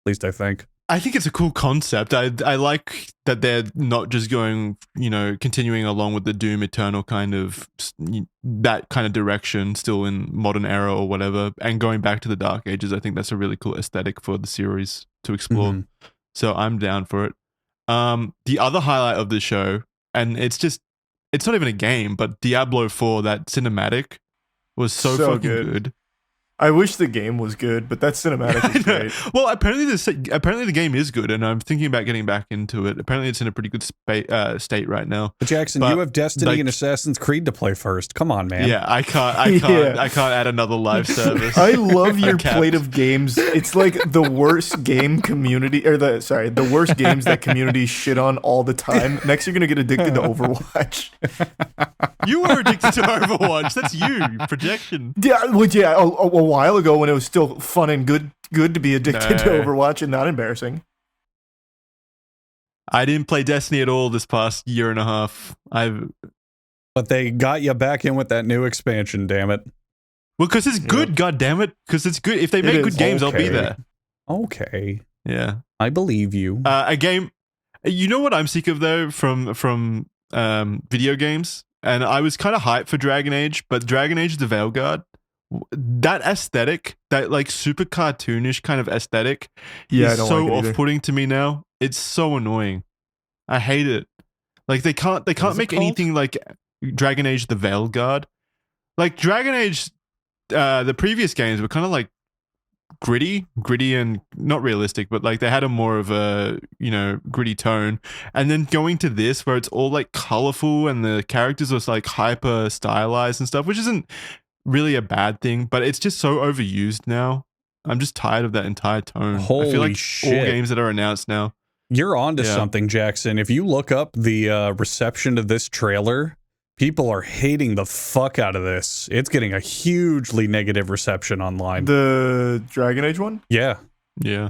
At least I think. I think it's a cool concept. I like that they're not just going, continuing along with the Doom Eternal kind of that kind of direction, still in modern era or whatever, and going back to the Dark Ages. I think that's a really cool aesthetic for the series to explore. Mhm. So I'm down for it. The other highlight of the show, and it's not even a game, but Diablo 4, that cinematic was so fucking good. I wish the game was good, but that cinematic is great. Well, apparently the game is good, and I'm thinking about getting back into it. Apparently, it's in a pretty good state right now. But Jackson, But, you have Destiny like- and Assassin's Creed to play first. Come on, man. Yeah, I can't Yeah. I can't add another live service. I love your Capped. plate of games. It's like the worst game community, or the worst games that communities shit on all the time. Next, you're gonna get addicted to Overwatch. You were addicted to Overwatch. That's you. Projection. Yeah, a while ago when it was still fun and good to be addicted to No. Overwatch and not embarrassing. I didn't play Destiny at all this past year and a half. But they got you back in with that new expansion, damn it. Because it's good, God damn it. Because it's good. If they make is. good games, I'll be Okay. there. Okay. Yeah. I believe you. A game. You know what I'm sick of though from video games, and I was kind of hyped for Dragon Age, but Dragon Age: The Veilguard, that aesthetic, that like super cartoonish kind of aesthetic, Yeah, I is don't so like it either. off-putting to me now. It's so annoying. I hate it. Like they can't is it make called? anything like Dragon Age: The Veilguard. Like Dragon Age, the previous games were kind of like gritty and not realistic, but like they had a more of a, you know, gritty tone. And then going to this where it's all like colorful and the characters are like hyper stylized and stuff, which isn't really a bad thing, but it's just so overused now. I'm just tired of that entire tone. I feel Holy like shit. all games that are announced now. You're onto Yeah. something, Jackson. If you look up the reception of this trailer, people are hating the fuck out of this. It's getting a hugely negative reception online. The Dragon Age one? Yeah. Yeah.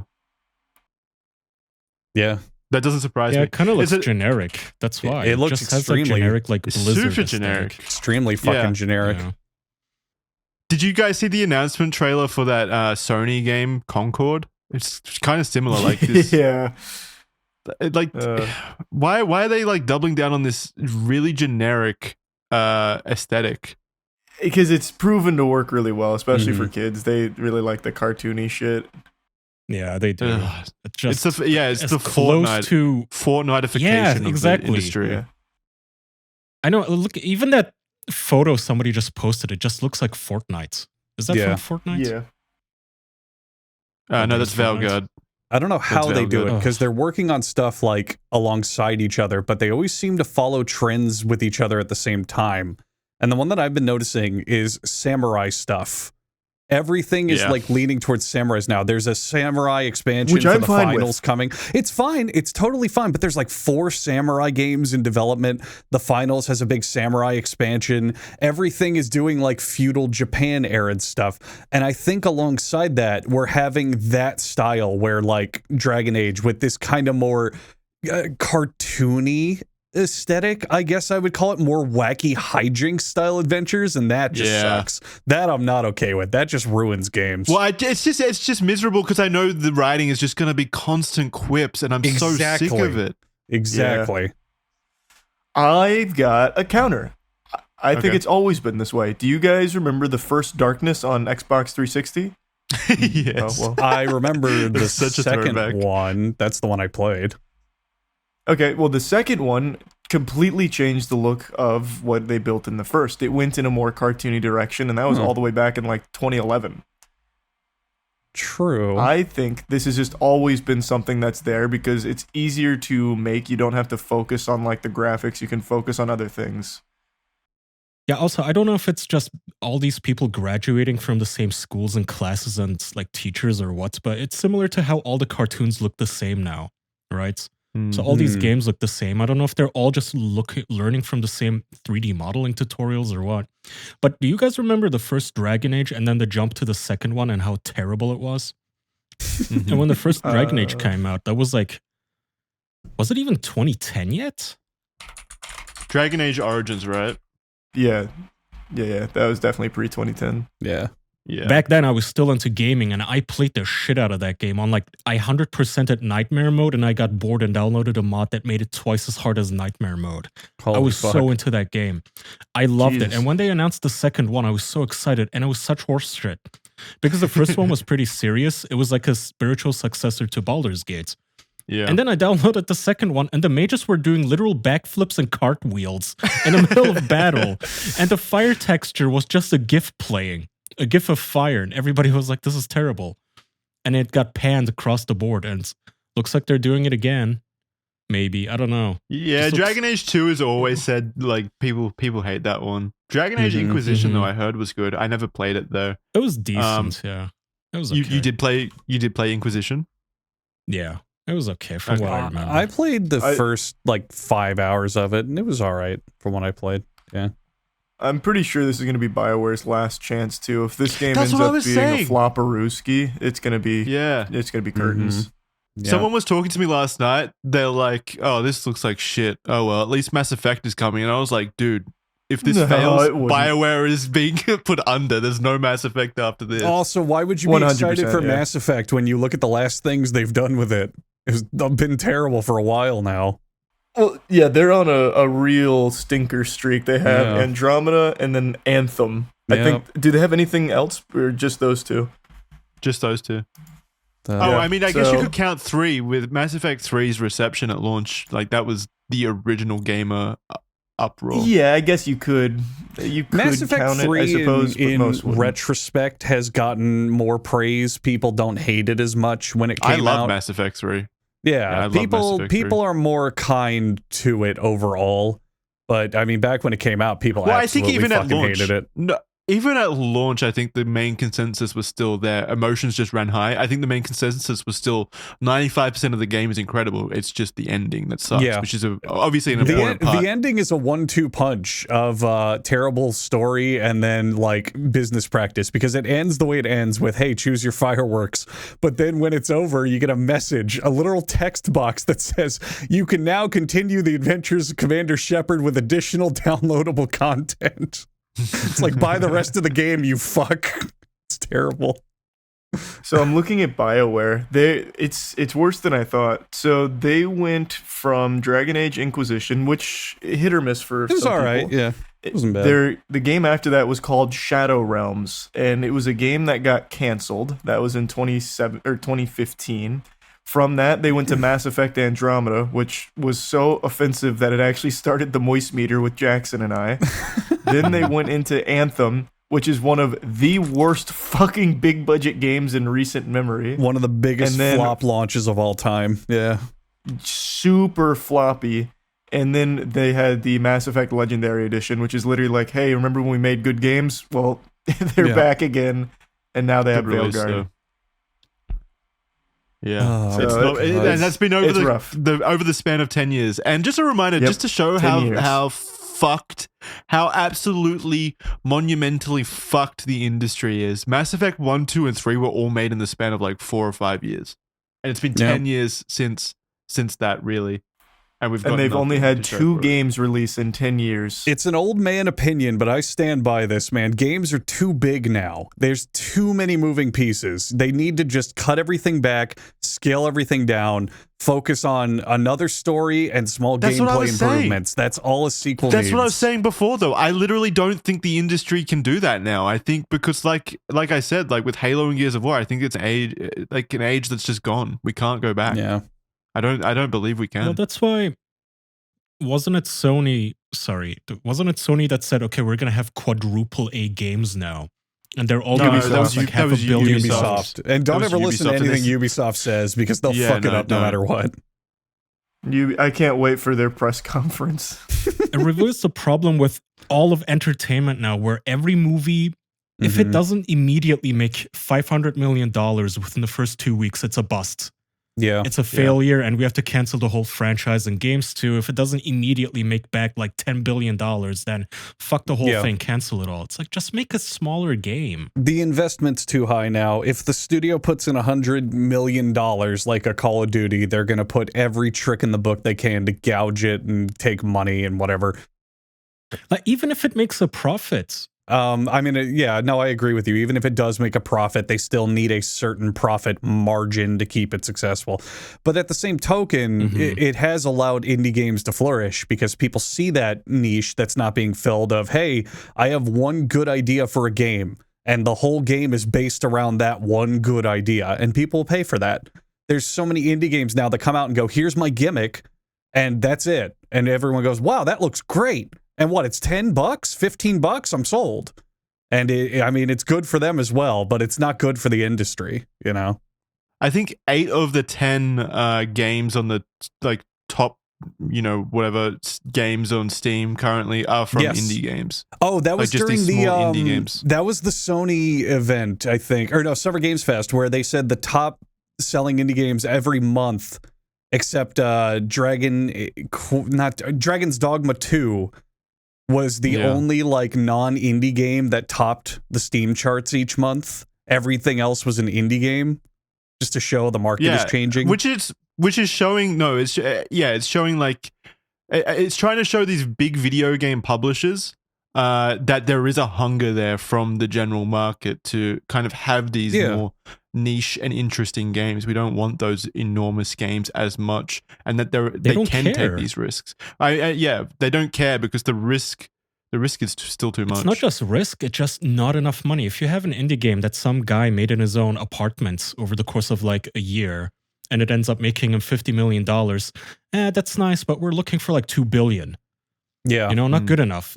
Yeah. That doesn't surprise Yeah, me. it kind of looks Is it- generic. That's why. it looks just has that extremely- generic, like it's Blizzard super aesthetic. generic. Extremely fucking Yeah. generic. Yeah. Did you guys see the announcement trailer for that Sony game Concord? It's kind of similar, like this. Yeah. Like, why are they like doubling down on this really generic aesthetic? Because it's proven to work really well, especially Mm-hmm. for kids. They really like the cartoony shit. Yeah, they do. Ugh. It's just It's as the close Fortnite to. Fortniteification Yeah, of exactly. the industry. Yeah. I know. Look, even that photo somebody just posted, it just looks like Fortnite. Is that Yeah. from Fortnite? Yeah. No, that's Fortnite. Valguard. I don't know how they do it Ugh. because they're working on stuff like alongside each other, but they always seem to follow trends with each other at the same time. And the one that I've been noticing is samurai stuff. Everything is Yeah. like leaning towards samurais now. There's a samurai expansion Which for I'm the fine finals with. coming. It's fine. It's totally fine. But there's like 4 samurai games in development. The finals has a big samurai expansion. Everything is doing like feudal Japan era stuff. And I think alongside that, we're having that style where like Dragon Age with this kind of more cartoony aesthetic, I guess I would call it, more wacky hijinks style adventures, and that just Yeah. sucks. That I'm not okay with. That just ruins games. Well, it's just miserable because I know the writing is just going to be constant quips, and I'm so sick Exactly. of it. Exactly. I've got a counter. I think Okay. it's always been this way. Do you guys remember the first Darkness on Xbox 360? Yes. Oh, well. I remember the That's such a second throwback. one. That's the one I played. Okay, well, the second one completely changed the look of what they built in the first. It went in a more cartoony direction, and that was all the way back in like 2011. True. I think this has just always been something that's there because it's easier to make. You don't have to focus on like the graphics. You can focus on other things. Yeah, also, I don't know if it's just all these people graduating from the same schools and classes and like teachers or what, but it's similar to how all the cartoons look the same now, right? So all these Mhm. games look the same. I don't know if they're all just learning from the same 3D modeling tutorials or what. But do you guys remember the first Dragon Age and then the jump to the second one and how terrible it was? And when the first Dragon Age came out, that was like, was it even 2010 yet? Dragon Age Origins, right? Yeah. That was definitely pre 2010. yeah. Yeah. Back then, I was still into gaming, and I played the shit out of that game on like I 100%ed Nightmare mode, and I got bored and downloaded a mod that made it twice as hard as Nightmare mode. I Holy was fuck. so into that game. I loved it. Jesus. And when they announced the second one, I was so excited, and it was such horse shit. Because the first one was pretty serious. It was like a spiritual successor to Baldur's Gate. Yeah. And then I downloaded the second one, and the mages were doing literal backflips and cartwheels in the middle of battle. And the fire texture was just a GIF playing, a GIF of fire. And everybody was like, this is terrible. And it got panned across the board. And looks like they're doing it again. Maybe. I don't know. Yeah, Just looks- Dragon Age 2 has always said like people hate that one. Dragon Age Mhm, Inquisition mhm. though I heard was good. I never played it though. It was decent. Yeah. It was okay. You did play Inquisition? Yeah. It was okay from Okay. what I remember. I played the I- first like 5 hours of it, and it was all right from what I played. Yeah. I'm pretty sure this is going to be BioWare's last chance too. If this game That's ends what I up was being saying. a flopperooski, it's going to be Yeah. it's going to be curtains. Yeah. Someone was talking to me last night. They're like, "Oh, this looks like shit." Oh well, at least Mass Effect is coming. And I was like, "Dude, if this No, fails, it wouldn't. BioWare is being put under. There's no Mass Effect after this." Also, why would you be 100%, excited for yeah. Mass Effect when you look at the last things they've done with it? It's been terrible for a while now. Well, yeah, they're on a real stinker streak. They have Yeah. Andromeda and then Anthem. I Yeah. think. Do they have anything else or just those two? Just those two. Uh, Oh, Yeah, I mean, I guess you so- could count 3 with Mass Effect 3's reception at launch. Like that was the original gamer uproar. Yeah, I guess you could. You could Mass Effect count 3 it, I suppose, but in most wouldn't. retrospect has gotten more praise. People don't hate it as much when it came out. I love Mass Effect 3. Yeah, I love Mass people Effect 3. people are more kind to it overall. But I mean, back when it came out, people absolutely fucking hated it. No, even at launch, I think the main consensus was still there. Emotions just ran high. I think the main consensus was still 95% of the game is incredible. It's just the ending that sucks, which is obviously an important part. The ending is a 1-2 punch of terrible story and then like business practice, because it ends the way it ends with, hey, choose your fireworks. But then when it's over, you get a message, a literal text box that says, you can now continue the adventures of Commander Shepard with additional downloadable content. It's like, buy the rest of the game, you fuck. It's terrible. So I'm looking at BioWare. It's worse than I thought. So they went from Dragon Age Inquisition, which hit or miss for some people. It was all right, yeah. It wasn't bad. The game after that was called Shadow Realms, and it was a game that got canceled. That was in 2015. From that, they went to Mass Effect Andromeda, which was so offensive that it actually started the moist meter with Jackson and I. Then they went into Anthem, which is one of the worst fucking big budget games in recent memory. One of the biggest flop launches of all time. Yeah. Super floppy. And then they had the Mass Effect Legendary Edition, which is literally like, hey, remember when we made good games? Well, they're back again, and now they have Veilguard. Yeah, and that's been over the span of 10 years. And just a reminder, just to show how fucked, how absolutely monumentally fucked the industry is. Mass Effect 1, 2, and 3 were all made in the span of like 4 or 5 years, and it's been 10 years since that, really. And they've only had 2 games released in 10 years. It's an old man opinion, but I stand by this, man. Games are too big now. There's too many moving pieces. They need to just cut everything back, scale everything down, focus on another story and small gameplay improvements. That's all a sequel needs. That's what I was saying before, though. I literally don't think the industry can do that now. I think because, like I said, like with Halo and Gears of War, I think it's an age that's just gone. We can't go back. Yeah. I don't believe we can. Well, that's why. Wasn't it Sony that said, okay, we're going to have quadruple A games now? And they're all going to be like half a billion Ubisoft. And don't ever listen to anything Ubisoft says, because they'll fuck it up no matter what. I can't wait for their press conference. It reveals the problem with all of entertainment now, where every movie, if it doesn't immediately make $500 million within the first 2 weeks, it's a bust. Yeah, it's a failure, and we have to cancel the whole franchise and games too. If it doesn't immediately make back like $10 billion, then fuck the whole thing, cancel it all. It's like, just make a smaller game. The investment's too high now. If the studio puts in $100 million like a Call of Duty, they're going to put every trick in the book they can to gouge it and take money and whatever. Like, even if it makes a profit. I mean, I agree with you. Even if it does make a profit, they still need a certain profit margin to keep it successful. But at the same token, it has allowed indie games to flourish, because people see that niche that's not being filled of, hey, I have one good idea for a game, and the whole game is based around that one good idea, and people will pay for that. There's so many indie games now that come out and go, here's my gimmick, and that's it. And everyone goes, wow, that looks great. And what, it's $10, $15? I'm sold. And it's good for them as well, but it's not good for the industry, you know? I think 8 of the 10 games on the top, whatever games on Steam currently are from indie games. Oh, that was just during the indie games. That was the Sony event, I think. Or no, Summer Games Fest, where they said the top selling indie games every month, except Dragon's Dogma 2 was the only non-indie game that topped the Steam charts each month. Everything else was an indie game, just to show the market is changing. Which is showing. No, it's showing it's trying to show these big video game publishers that there is a hunger there from the general market to kind of have these more niche and interesting games. We don't want those enormous games as much, and that they can take these risks. They don't care, because the risk is still too much. It's not just risk, it's just not enough money. If you have an indie game that some guy made in his own apartment over the course of like a year, and it ends up making him $50 million, that's nice, but we're looking for like $2 billion. Yeah. You know, not good enough.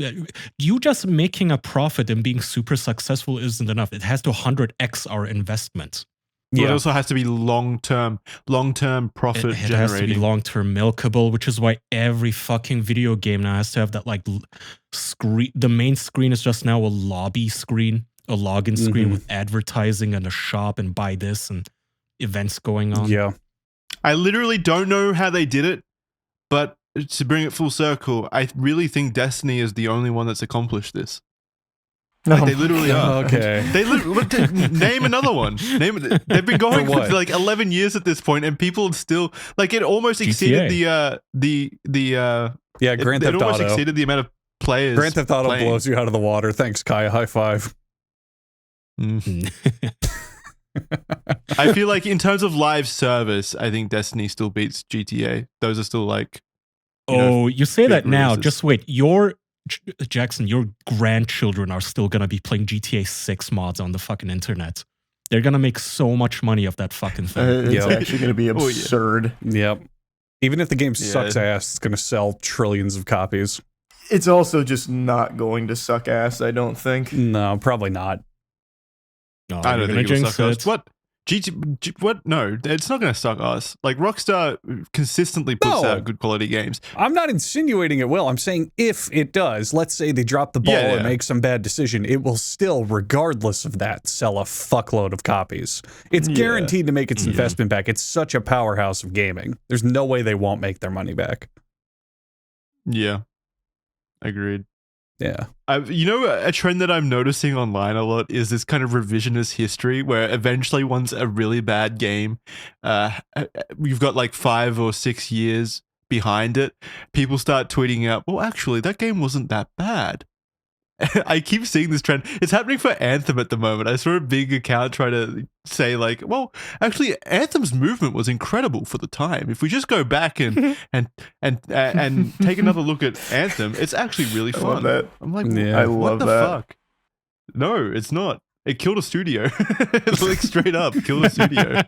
You just making a profit and being super successful isn't enough. It has to 100x our investment. But Yeah. it also has to be long-term profit It generating. has to be long-term milkable, which is why every fucking video game now has to have that like screen. The main screen is just now a lobby screen, a login screen with advertising and a shop and buy this and events going on. Yeah. I literally don't know how they did it, but to bring it full circle, I really think Destiny is the only one that's accomplished this. Like, they literally are. Okay. Name another one. They've been going for like 11 years at this point, and people still like it. Almost exceeded GTA. Grand Theft It almost Auto. exceeded the amount of players. Grand Theft Auto playing. blows you out of the water. Thanks, Kaya. High five. I feel like in terms of live service, I think Destiny still beats GTA. Those are still like. You say that now. releases. Just wait. Jackson, your grandchildren are still gonna be playing GTA 6 mods on the fucking internet. They're gonna make so much money off that fucking thing. It's actually going to be absurd. Yep. Even if the game sucks ass, it's going to sell trillions of copies. It's also just not going to suck ass, I don't think. No, probably not. No, I don't you're think gonna it'll jinx suck it. us. What? What? No, it's not going to suck us. Like Rockstar consistently puts No. out good quality games. I'm not insinuating it will. I'm saying if it does, let's say they drop the ball and make some bad decision, it will still, regardless of that, sell a fuckload of copies. It's guaranteed to make its investment back. It's such a powerhouse of gaming. There's no way they won't make their money back. Yeah, agreed. Yeah. A trend that I'm noticing online a lot is this kind of revisionist history where eventually once a really bad game, you've got like 5 or 6 years behind it, people start tweeting out, well, actually, that game wasn't that bad. I keep seeing this trend. It's happening for Anthem at the moment. I saw a big account try to say like, well, actually, Anthem's movement was incredible for the time. If we just go back and take another look at Anthem, it's actually really fun. I love that. I'm like, Yeah. I what love the that. fuck? No, it's not. It killed a studio. Like straight up, killed a studio.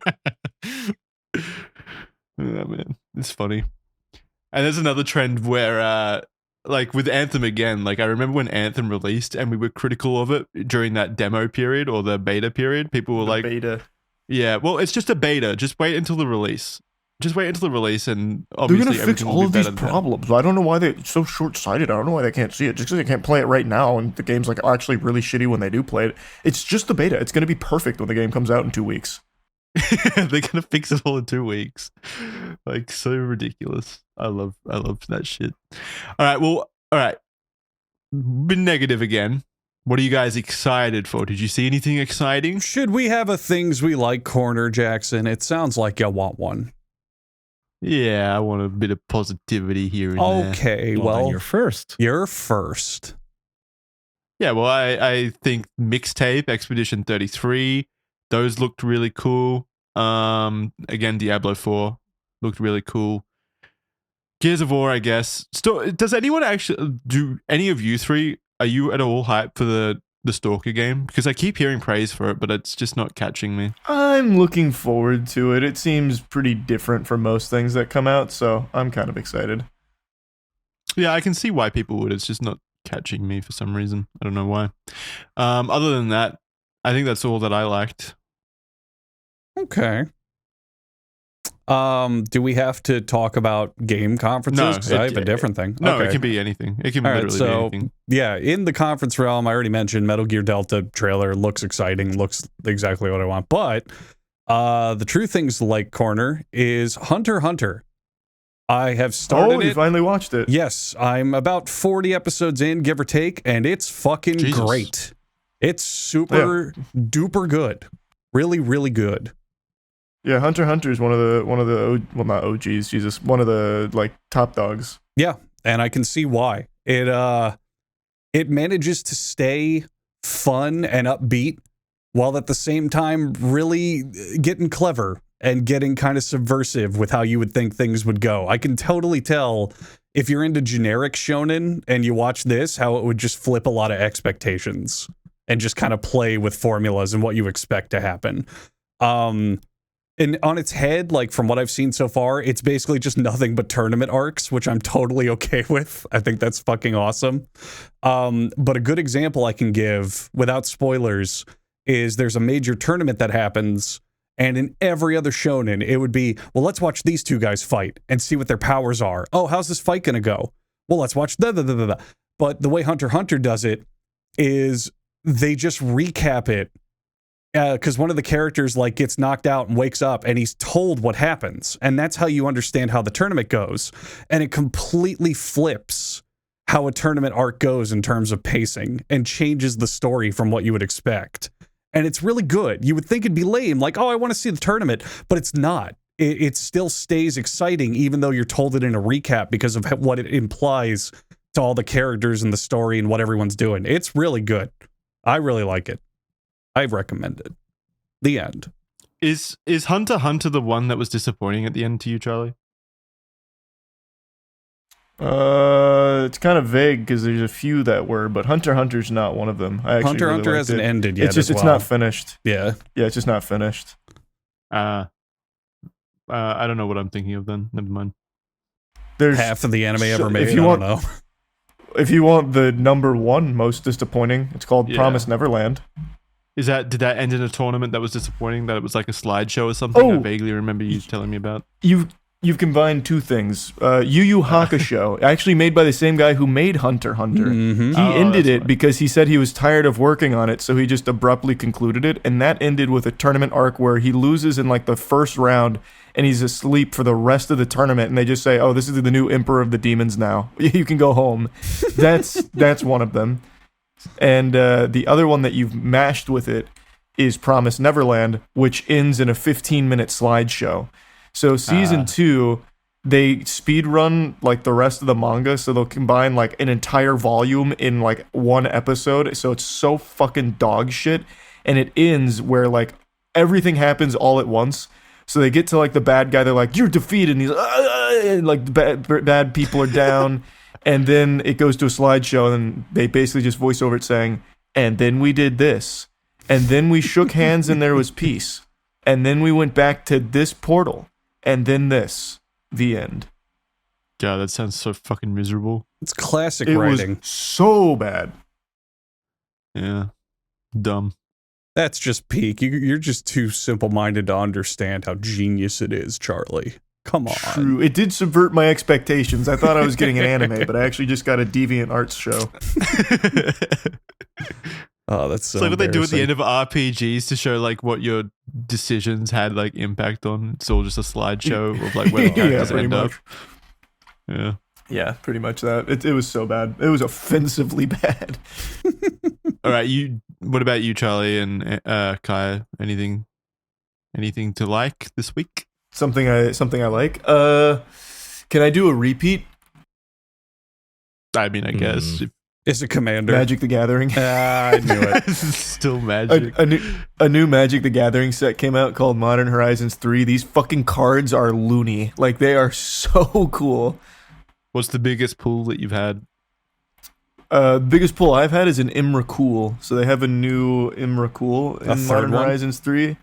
Oh, man, it's funny. And there's another trend where, like with Anthem again, like I remember when Anthem released and we were critical of it during that demo period or the beta period. People were like, beta. yeah, well, it's just a beta. Just wait until the release. Just wait until the release, and They're obviously going to fix everything will all be of these better than that. problems. I don't know why they're so short-sighted. I don't know why they can't see it. Just because they can't play it right now and the game's like actually really shitty when they do play it. It's just the beta. It's going to be perfect when the game comes out in 2 weeks. They're gonna fix it all in 2 weeks. Like so ridiculous. I love that shit. All right. Been negative again. What are you guys excited for? Did you see anything exciting? Should we have a things we like corner, Jackson? It sounds like you want one. Yeah, I want a bit of positivity here and there. Okay, Well, well, then you're first. you're first. Yeah, well, I think Mixtape, Expedition 33, those looked really cool. Again, Diablo 4 looked really cool. Gears of War, I guess. Still, does anyone actually, do any of you three, are you at all hyped for the Stalker game? Because I keep hearing praise for it, but it's just not catching me. I'm looking forward to it. It seems pretty different from most things that come out, so I'm kind of excited. Yeah, I can see why people would. It's just not catching me for some reason. I don't know why. Other than that, I think that's all that I liked. Okay. Do we have to talk about game conferences? No, 'Cause I have a different thing. No, Okay. it can be anything. It can All right, literally be so anything. yeah, in the conference realm, I already mentioned Metal Gear Delta trailer looks exciting, looks exactly what I want. But the true things like corner is Hunter x Hunter. I have started Oh, you it. finally watched it. Yes, I'm about 40 episodes in, give or take, and it's fucking Jesus. great. It's super duper good. Really, really good. Yeah, Hunter x Hunter is one of the well, not OGs, Jesus, one of the like top dogs. Yeah, and I can see why. It manages to stay fun and upbeat while at the same time really getting clever and getting kind of subversive with how you would think things would go. I can totally tell if you're into generic shonen and you watch this, how it would just flip a lot of expectations and just kind of play with formulas and what you expect to happen. And on its head, like from what I've seen so far, it's basically just nothing but tournament arcs, which I'm totally okay with. I think that's fucking awesome. But a good example I can give without spoilers is there's a major tournament that happens, and in every other shonen, it would be, well, let's watch these two guys fight and see what their powers are. Oh, how's this fight gonna go? Well, let's watch da. But the way Hunter x Hunter does it is they just recap it. Because one of the characters like gets knocked out and wakes up and he's told what happens, and that's how you understand how the tournament goes. And it completely flips how a tournament arc goes in terms of pacing and changes the story from what you would expect. And it's really good. You would think it'd be lame, like, oh, I want to see the tournament, but it's not. It still stays exciting even though you're told it in a recap because of what it implies to all the characters in the story and what everyone's doing. It's really good. I really like it. I recommend it. The end. Is Hunter x Hunter the one that was disappointing at the end to you, Charlie? It's kind of vague because there's a few that were, but Hunter x Hunter's not one of them. I actually Hunter x Hunter hasn't ended yet. It's just it's not finished. Yeah. Yeah, it's just not finished. I don't know what I'm thinking of then. Never mind. There's half of the anime ever made. If you want, I don't know. If you want the number one most disappointing, it's called Promise Neverland. Did that end in a tournament that was disappointing? That it was like a slideshow or something? I vaguely remember you telling me about. You've combined two things. Yu Yu Hakusho, actually made by the same guy who made Hunter x Hunter. Mm-hmm. He ended it because he said he was tired of working on it, so he just abruptly concluded it. And that ended with a tournament arc where he loses in like the first round, and he's asleep for the rest of the tournament. And they just say, "Oh, this is the new Emperor of the Demons now. You can go home." That's one of them. And the other one that you've mashed with it is Promise Neverland, which ends in a 15-minute slideshow. So season 2, they speed run like the rest of the manga, so they'll combine like an entire volume in like one episode. So it's so fucking dog shit, and it ends where like everything happens all at once. So they get to like the bad guy, they're like, "You're defeated," and he's and like the bad people are down. And then it goes to a slideshow, and they basically just voice over it saying, "And then we did this. And then we shook hands and there was peace. And then we went back to this portal. And then this. The end." Yeah, that sounds so fucking miserable. It's classic writing. Was so bad. Yeah. Dumb. That's just peak. You're just too simple-minded to understand how genius it is, Charlie. Come on. True. It did subvert my expectations. I thought I was getting an anime, but I actually just got a Deviant Arts show. Oh, that's so it's like what they do at the end of RPGs to show like what your decisions had like impact on. It's all just a slideshow of like where the characters end up. Yeah. Yeah, pretty much that. It was so bad. It was offensively bad. All right, what about you, Charlie and Kaya? Anything to like this week? Something I like. Can I do a repeat? I mean, I guess. Is it Commander? Magic the Gathering. I knew it. Still Magic. A new Magic the Gathering set came out called Modern Horizons 3. These fucking cards are loony. Like, they are so cool. What's the biggest pool that you've had? The biggest pull I've had is an Imrakul. So they have a new Imrakul in Modern Horizons 3.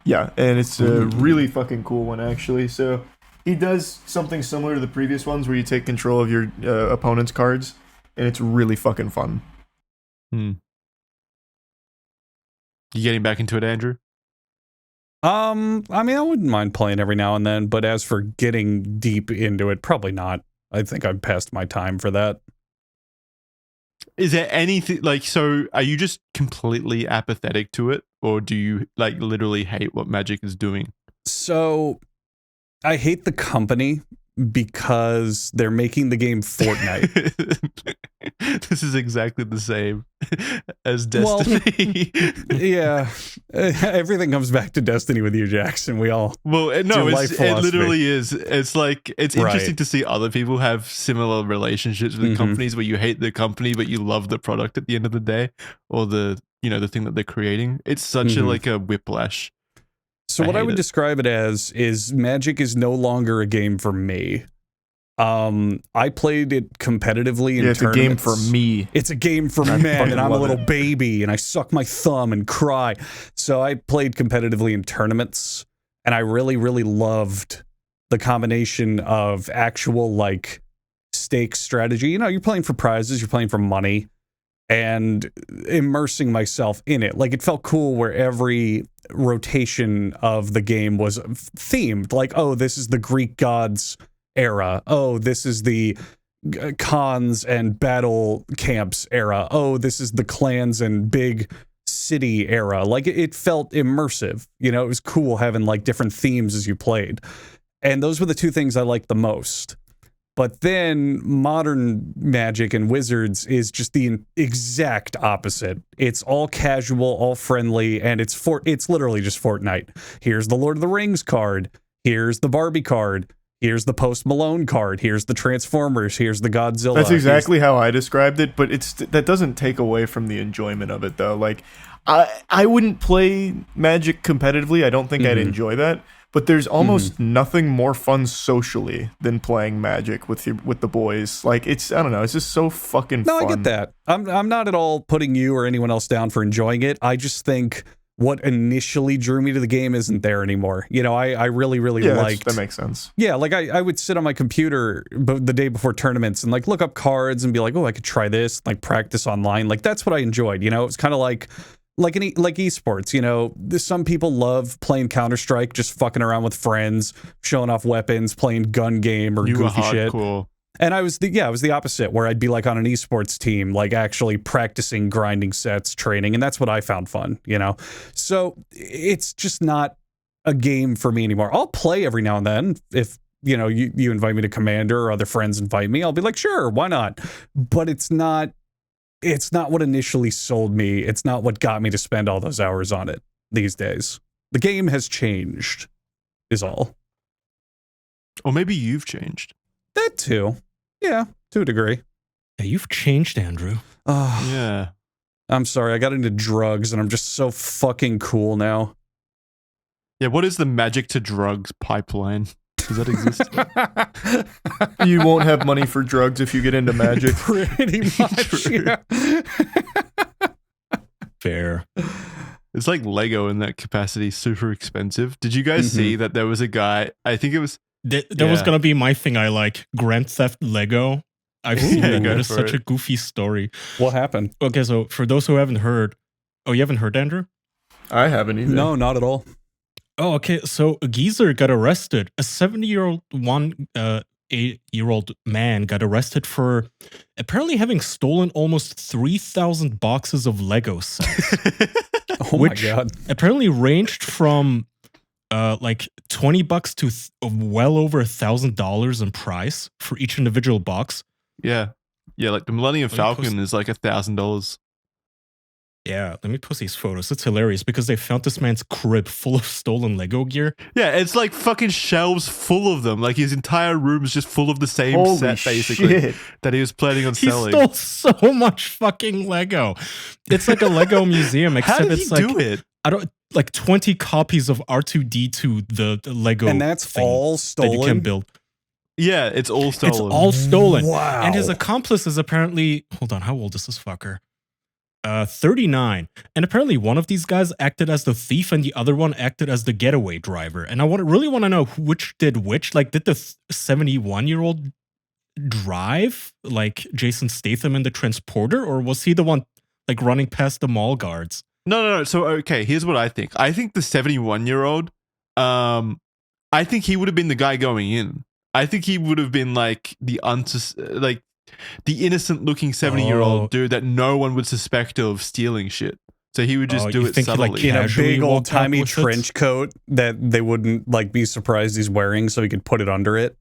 Yeah, and it's a really fucking cool one, actually. So he does something similar to the previous ones where you take control of your opponent's cards, and it's really fucking fun. You getting back into it, Andrew? I mean, I wouldn't mind playing every now and then, but as for getting deep into it, probably not. I think I've passed my time for that. Is there anything like, so are you just completely apathetic to it, or do you like literally hate what Magic is doing? So I hate the company because they're making the game Fortnite. This is exactly the same as Destiny. Well, yeah, everything comes back to Destiny with you, Jackson. We all it literally is. It's like it's interesting to see other people have similar relationships with companies where you hate the company but you love the product at the end of the day, or the thing that they're creating. It's such a whiplash. So what I would describe it as is Magic is no longer a game for me. I played it competitively in it's tournaments. A game for me. It's a game for men, and I'm a little baby, and I suck my thumb and cry. So I played competitively in tournaments, And I really, really loved the combination of actual like stakes strategy. You know, you're playing for prizes, you're playing for money, and immersing myself in it. Like, it felt cool where every rotation of the game was themed. Like, oh, this is the Greek gods era. Oh, this is the cons and battle camps era. Oh, this is the clans and big city era. Like, it felt immersive. You know, it was cool having like different themes as you played. And those were the two things I liked the most. But then modern Magic and Wizards is just the exact opposite. It's all casual, all friendly, and it's literally just Fortnite. Here's the Lord of the Rings card. Here's the Barbie card. Here's the Post Malone card. Here's the Transformers. Here's the Godzilla. That's exactly how I described it, but that doesn't take away from the enjoyment of it, though. Like, I wouldn't play Magic competitively. I don't think I'd enjoy that. But there's almost nothing more fun socially than playing Magic with the boys. Like, I don't know, it's just so fucking fun. No, I get that. I'm not at all putting you or anyone else down for enjoying it. I just think what initially drew me to the game isn't there anymore. You know, I really, really liked... that makes sense. Yeah, like I would sit on my computer the day before tournaments and like look up cards and be like, oh, I could try this, like practice online. Like, that's what I enjoyed, you know? It's kind of like esports, you know, some people love playing Counter-Strike, just fucking around with friends, showing off weapons, playing gun game or goofy shit. And I was the opposite, where I'd be like on an esports team, like actually practicing grinding sets, training, and that's what I found fun, you know? So it's just not a game for me anymore. I'll play every now and then if, you know, you invite me to Commander or other friends invite me, I'll be like, sure, why not? But it's not what initially sold me. It's not what got me to spend all those hours on it these days. The game has changed, is all. Or maybe you've changed. That too. Yeah, to a degree. Yeah, you've changed, Andrew. Oh, Yeah. I'm sorry. I got into drugs and I'm just so fucking cool now. Yeah, what is the magic to drugs pipeline? Does that exist? You won't have money for drugs if you get into Magic. Pretty much. Yeah. Fair. It's like Lego in that capacity, super expensive. Did you guys see that there was a guy, I think it was... That was going to be my thing. I like Grand Theft Lego. I've seen that. That is such a goofy story. What happened? Okay, so for those who haven't heard... Oh, you haven't heard, Andrew? I haven't either. No, not at all. Oh, okay. So a geezer got arrested. A 70-year-old, 8-year-old man got arrested for apparently having stolen almost 3,000 boxes of Lego sets. Which my God. Apparently ranged from like $20 to well over $1,000 in price for each individual box. Yeah. Yeah, like the Millennium Falcon is like $1,000. Yeah, let me post these photos. It's hilarious because they found this man's crib full of stolen Lego gear. Yeah, it's like fucking shelves full of them. Like his entire room is just full of the same Holy set, basically, shit. that he was planning on selling. He stole so much fucking Lego. It's like a Lego museum, except How did it's he like do it? I don't like 20 copies of R2D2, the Lego, and that's thing all stolen. that you can build. Yeah, it's all stolen. It's all stolen. Wow. And his accomplice is apparently, hold on, how old is this fucker? 39. And apparently one of these guys acted as the thief and the other one acted as the getaway driver. And I really want to know which did which. Like, did the 71-year-old drive like Jason Statham in the transporter, or was he the one like running past the mall guards? No. So, okay, here's what I think. I think the 71-year-old, I think he would have been the guy going in. I think he would have been like the innocent-looking 70-year-old dude that no one would suspect of stealing shit. So he would just do it subtly. In a big old-timey trench coat that they wouldn't like be surprised he's wearing, so he could put it under it.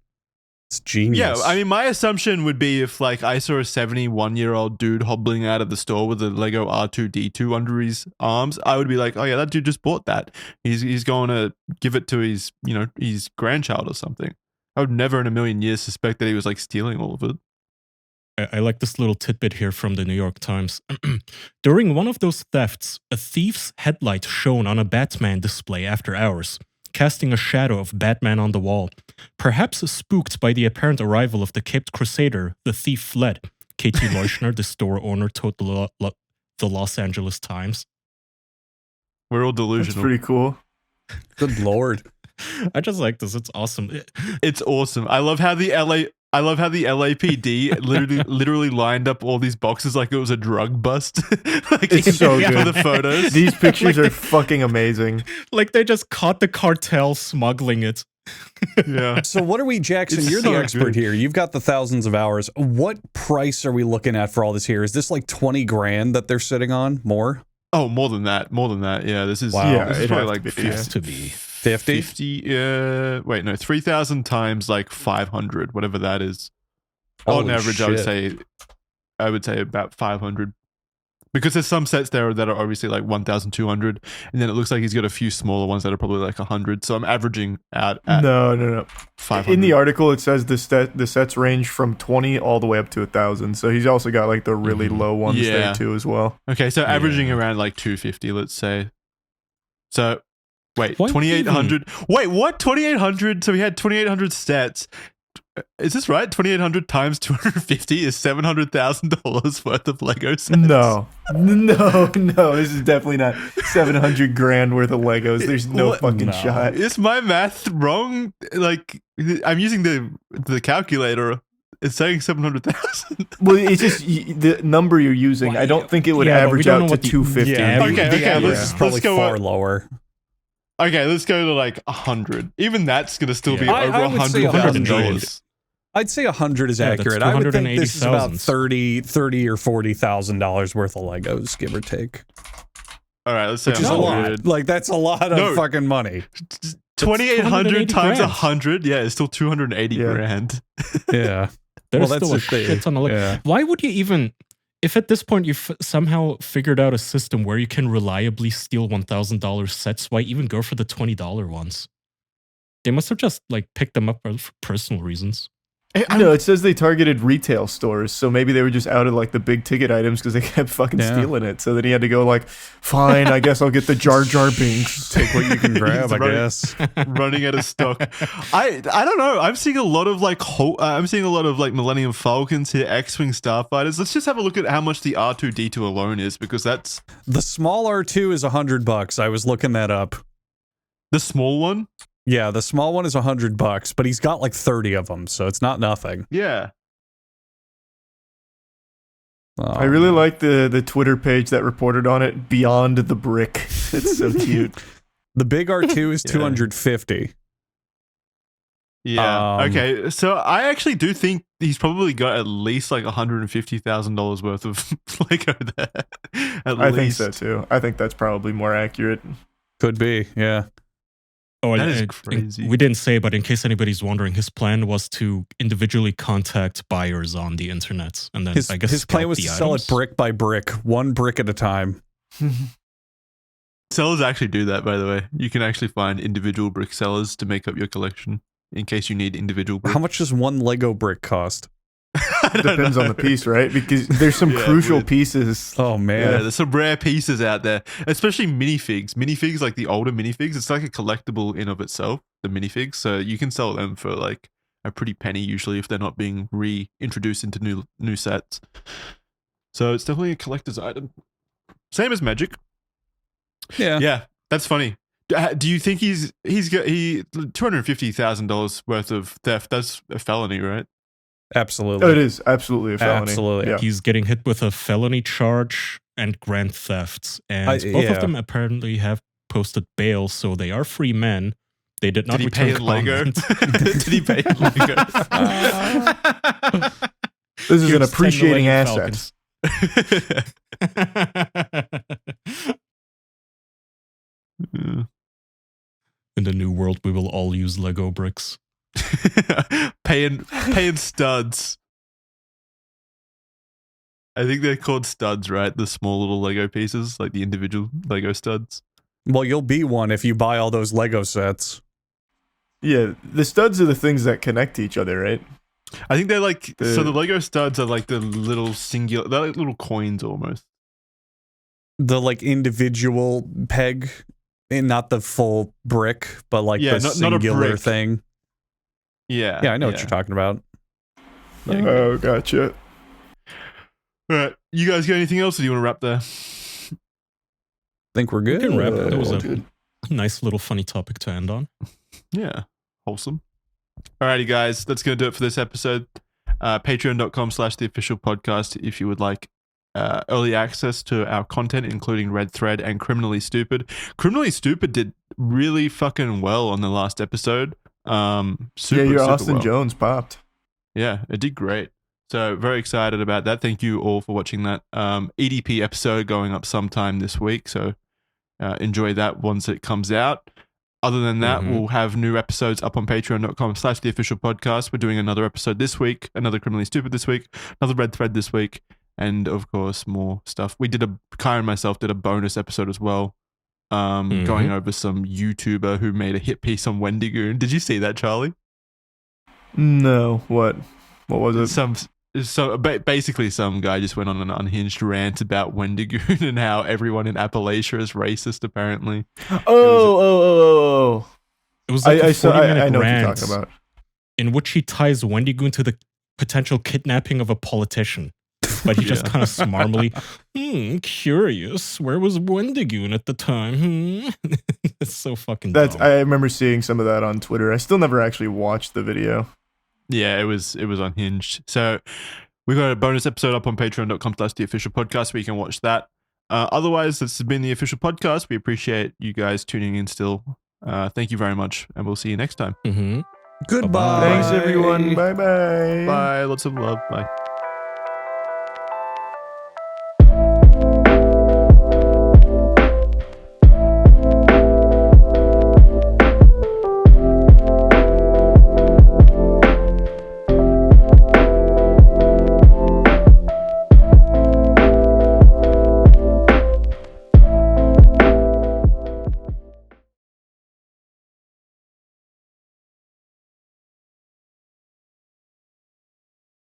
It's genius. Yeah, I mean, my assumption would be if like I saw a 71-year-old dude hobbling out of the store with a Lego R2D2 under his arms, I would be like, oh yeah, that dude just bought that. He's going to give it to his grandchild or something. I would never in a million years suspect that he was like stealing all of it. I like this little tidbit here from the New York Times. During one of those thefts, a thief's headlight shone on a Batman display after hours, casting a shadow of Batman on the wall. Perhaps spooked by the apparent arrival of the Caped Crusader, the thief fled. Katie Leuschner, the store owner, told the Los Angeles Times. We're all delusional. That's pretty cool. Good Lord. I just like this. It's awesome. It's awesome. I love how the LAPD literally lined up all these boxes like it was a drug bust. Like It's so for good. the photos. These pictures are fucking amazing. Like they just caught the cartel smuggling it. Yeah. So what are we, Jackson? It's You're so the expert good. here. You've got the thousands of hours. What price are we looking at for all this here? Is this like 20 grand that they're sitting on? More? Oh, more than that. Yeah, this is Wow. Yeah, this is it'd probably have like to be, yeah. 50 to be. 50? 50 wait, no, 3,000 times like 500, whatever that is. Holy On average, shit. I would say about 500. Because there's some sets there that are obviously like 1,200, and then it looks like he's got a few smaller ones that are probably like 100. So I'm averaging out at No. 500. In the article, it says the sets range from 20 all the way up to 1,000. So he's also got like the really low ones Yeah. there too as well. Okay, so averaging around like 250, let's say. So, wait, Why 2,800. Wait, what? 2,800? So we had 2,800 sets. Is this right? 2,800 times 250 is $700,000 worth of Lego sets. No. This is definitely not 700 grand worth of Legos. There's no What? fucking No. shot. Is my math wrong? Like, I'm using the calculator. It's saying 700,000. Well, it's just the number you're using. Well, I don't think it would yeah, but we average don't out know to what the- 250. Yeah, Okay, the average let's- is probably let's go far up. lower. Okay, let's go to like 100. Even that's going to still be Yeah. over I would say $100,000. I'd say 100 is Yeah, that's accurate. I would think this is about 280,000. $30 or $40,000 worth of Legos, give or take. All right, let's say Which is a 100. lot. Like, that's a lot of No. fucking money. 2,800 times 280 100, yeah, it's still 280 Yeah. grand. Yeah. There's Well, that's still a the thing. shit ton of Yeah. Why would you even, if at this point you've somehow figured out a system where you can reliably steal $1,000 sets, why even go for the $20 ones? They must have just like picked them up for personal reasons. No, it says they targeted retail stores, so maybe they were just out of like the big ticket items because they kept fucking Yeah. stealing it. So then he had to go like, fine, I guess I'll get the Jar Jar Binks. Take what you can grab, I Right. guess. Running out of stock. I don't know. I'm seeing a lot of like Millennium Falcons here, X-Wing Starfighters. Let's just have a look at how much the R2D2 alone is, because that's The small R2 is $100. I was looking that up. the small one. Yeah, the small one is $100, but he's got like 30 of them, so it's not nothing. Yeah. I really like the Twitter page that reported on it, Beyond the Brick. It's so cute. The big R2 is Yeah. 250. Yeah. Okay. So I actually do think he's probably got at least like $150,000 worth of Lego there. I think so too. I think that's probably more accurate. Could be, yeah. Oh, That is and crazy. we didn't say, but in case anybody's wondering, his plan was to individually contact buyers on the internet, and then His, I guess his plan scout was the to sell it items. brick by brick, one brick at a time. Sellers actually do that, by the way. You can actually find individual brick sellers to make up your collection in case you need individual bricks. How much does one Lego brick cost? I don't Depends on the know. piece, right? Because there's some Yeah, crucial weird. pieces. Oh, Yeah, man. there's some rare pieces out there, especially minifigs. Minifigs, like the older minifigs, it's like a collectible in of itself, the minifigs. So you can sell them for like a pretty penny usually if they're not being reintroduced into new sets. So it's definitely a collector's item. Same as Magic. Yeah. Yeah, that's funny. Do you think he's got $250,000 worth of theft? That's a felony, right? Absolutely. Oh, it is absolutely a felony. Absolutely. Yeah. He's getting hit with a felony charge and grand thefts, and both yeah. of them apparently have posted bail, so they are free men. They did not Did he return pay in Lego? comment. Did he pay in Lego? This is an Here's 10 appreciating Millennium asset. Yeah. In the new world, we will all use Lego bricks. paying studs. I think they're called studs, right? The small little Lego pieces, like the individual Lego studs. Well, you'll be one if you buy all those Lego sets. Yeah, the studs are the things that connect to each other, right? I think they're like The- so the Lego studs are like the little singular, they're like little coins almost. The like individual peg, and not the full brick, but like Yeah, the not a singular brick. thing. Yeah. Yeah, I know what you're talking about. Oh, gotcha. All right, you guys got anything else, or do you want to wrap there? Think we're good. can wrap it. That was a Dude. Nice little funny topic to end on. Yeah, wholesome. Alrighty, guys, that's going to do it for this episode. Patreon.com/theofficialpodcast if you would like early access to our content, including Red Thread and Criminally Stupid. Criminally Stupid did really fucking well on the last episode. Your Austin well. Jones popped. Yeah, it did great. So very excited about that. Thank you all for watching that EDP episode going up sometime this week. So enjoy that once it comes out. Other than that, we'll have new episodes up on patreon.com/theofficialpodcast. We're doing another episode this week, another Criminally Stupid this week, another Red Thread this week, and of course, more stuff. Kai and myself did a bonus episode as well, going over some YouTuber who made a hit piece on Wendigoon. Did you see that, Charlie? No, what was it? Basically, some guy just went on an unhinged rant about Wendigoon and how everyone in Appalachia is racist, apparently. Oh. It was like a 40-minute I know what you're rant talking about. in which he ties Wendigoon to the potential kidnapping of a politician. But he just kind of smarmily, curious, where was Wendigoon at the time? It's so fucking dumb. I remember seeing some of that on Twitter. I still never actually watched the video. Yeah, it was unhinged. So we got a bonus episode up on patreon.com/theofficialpodcast where you can watch that. Otherwise, this has been the official podcast. We appreciate you guys tuning in still. Thank you very much, and we'll see you next time. Goodbye. Thanks, everyone. Bye-bye. Bye. Lots of love. Bye.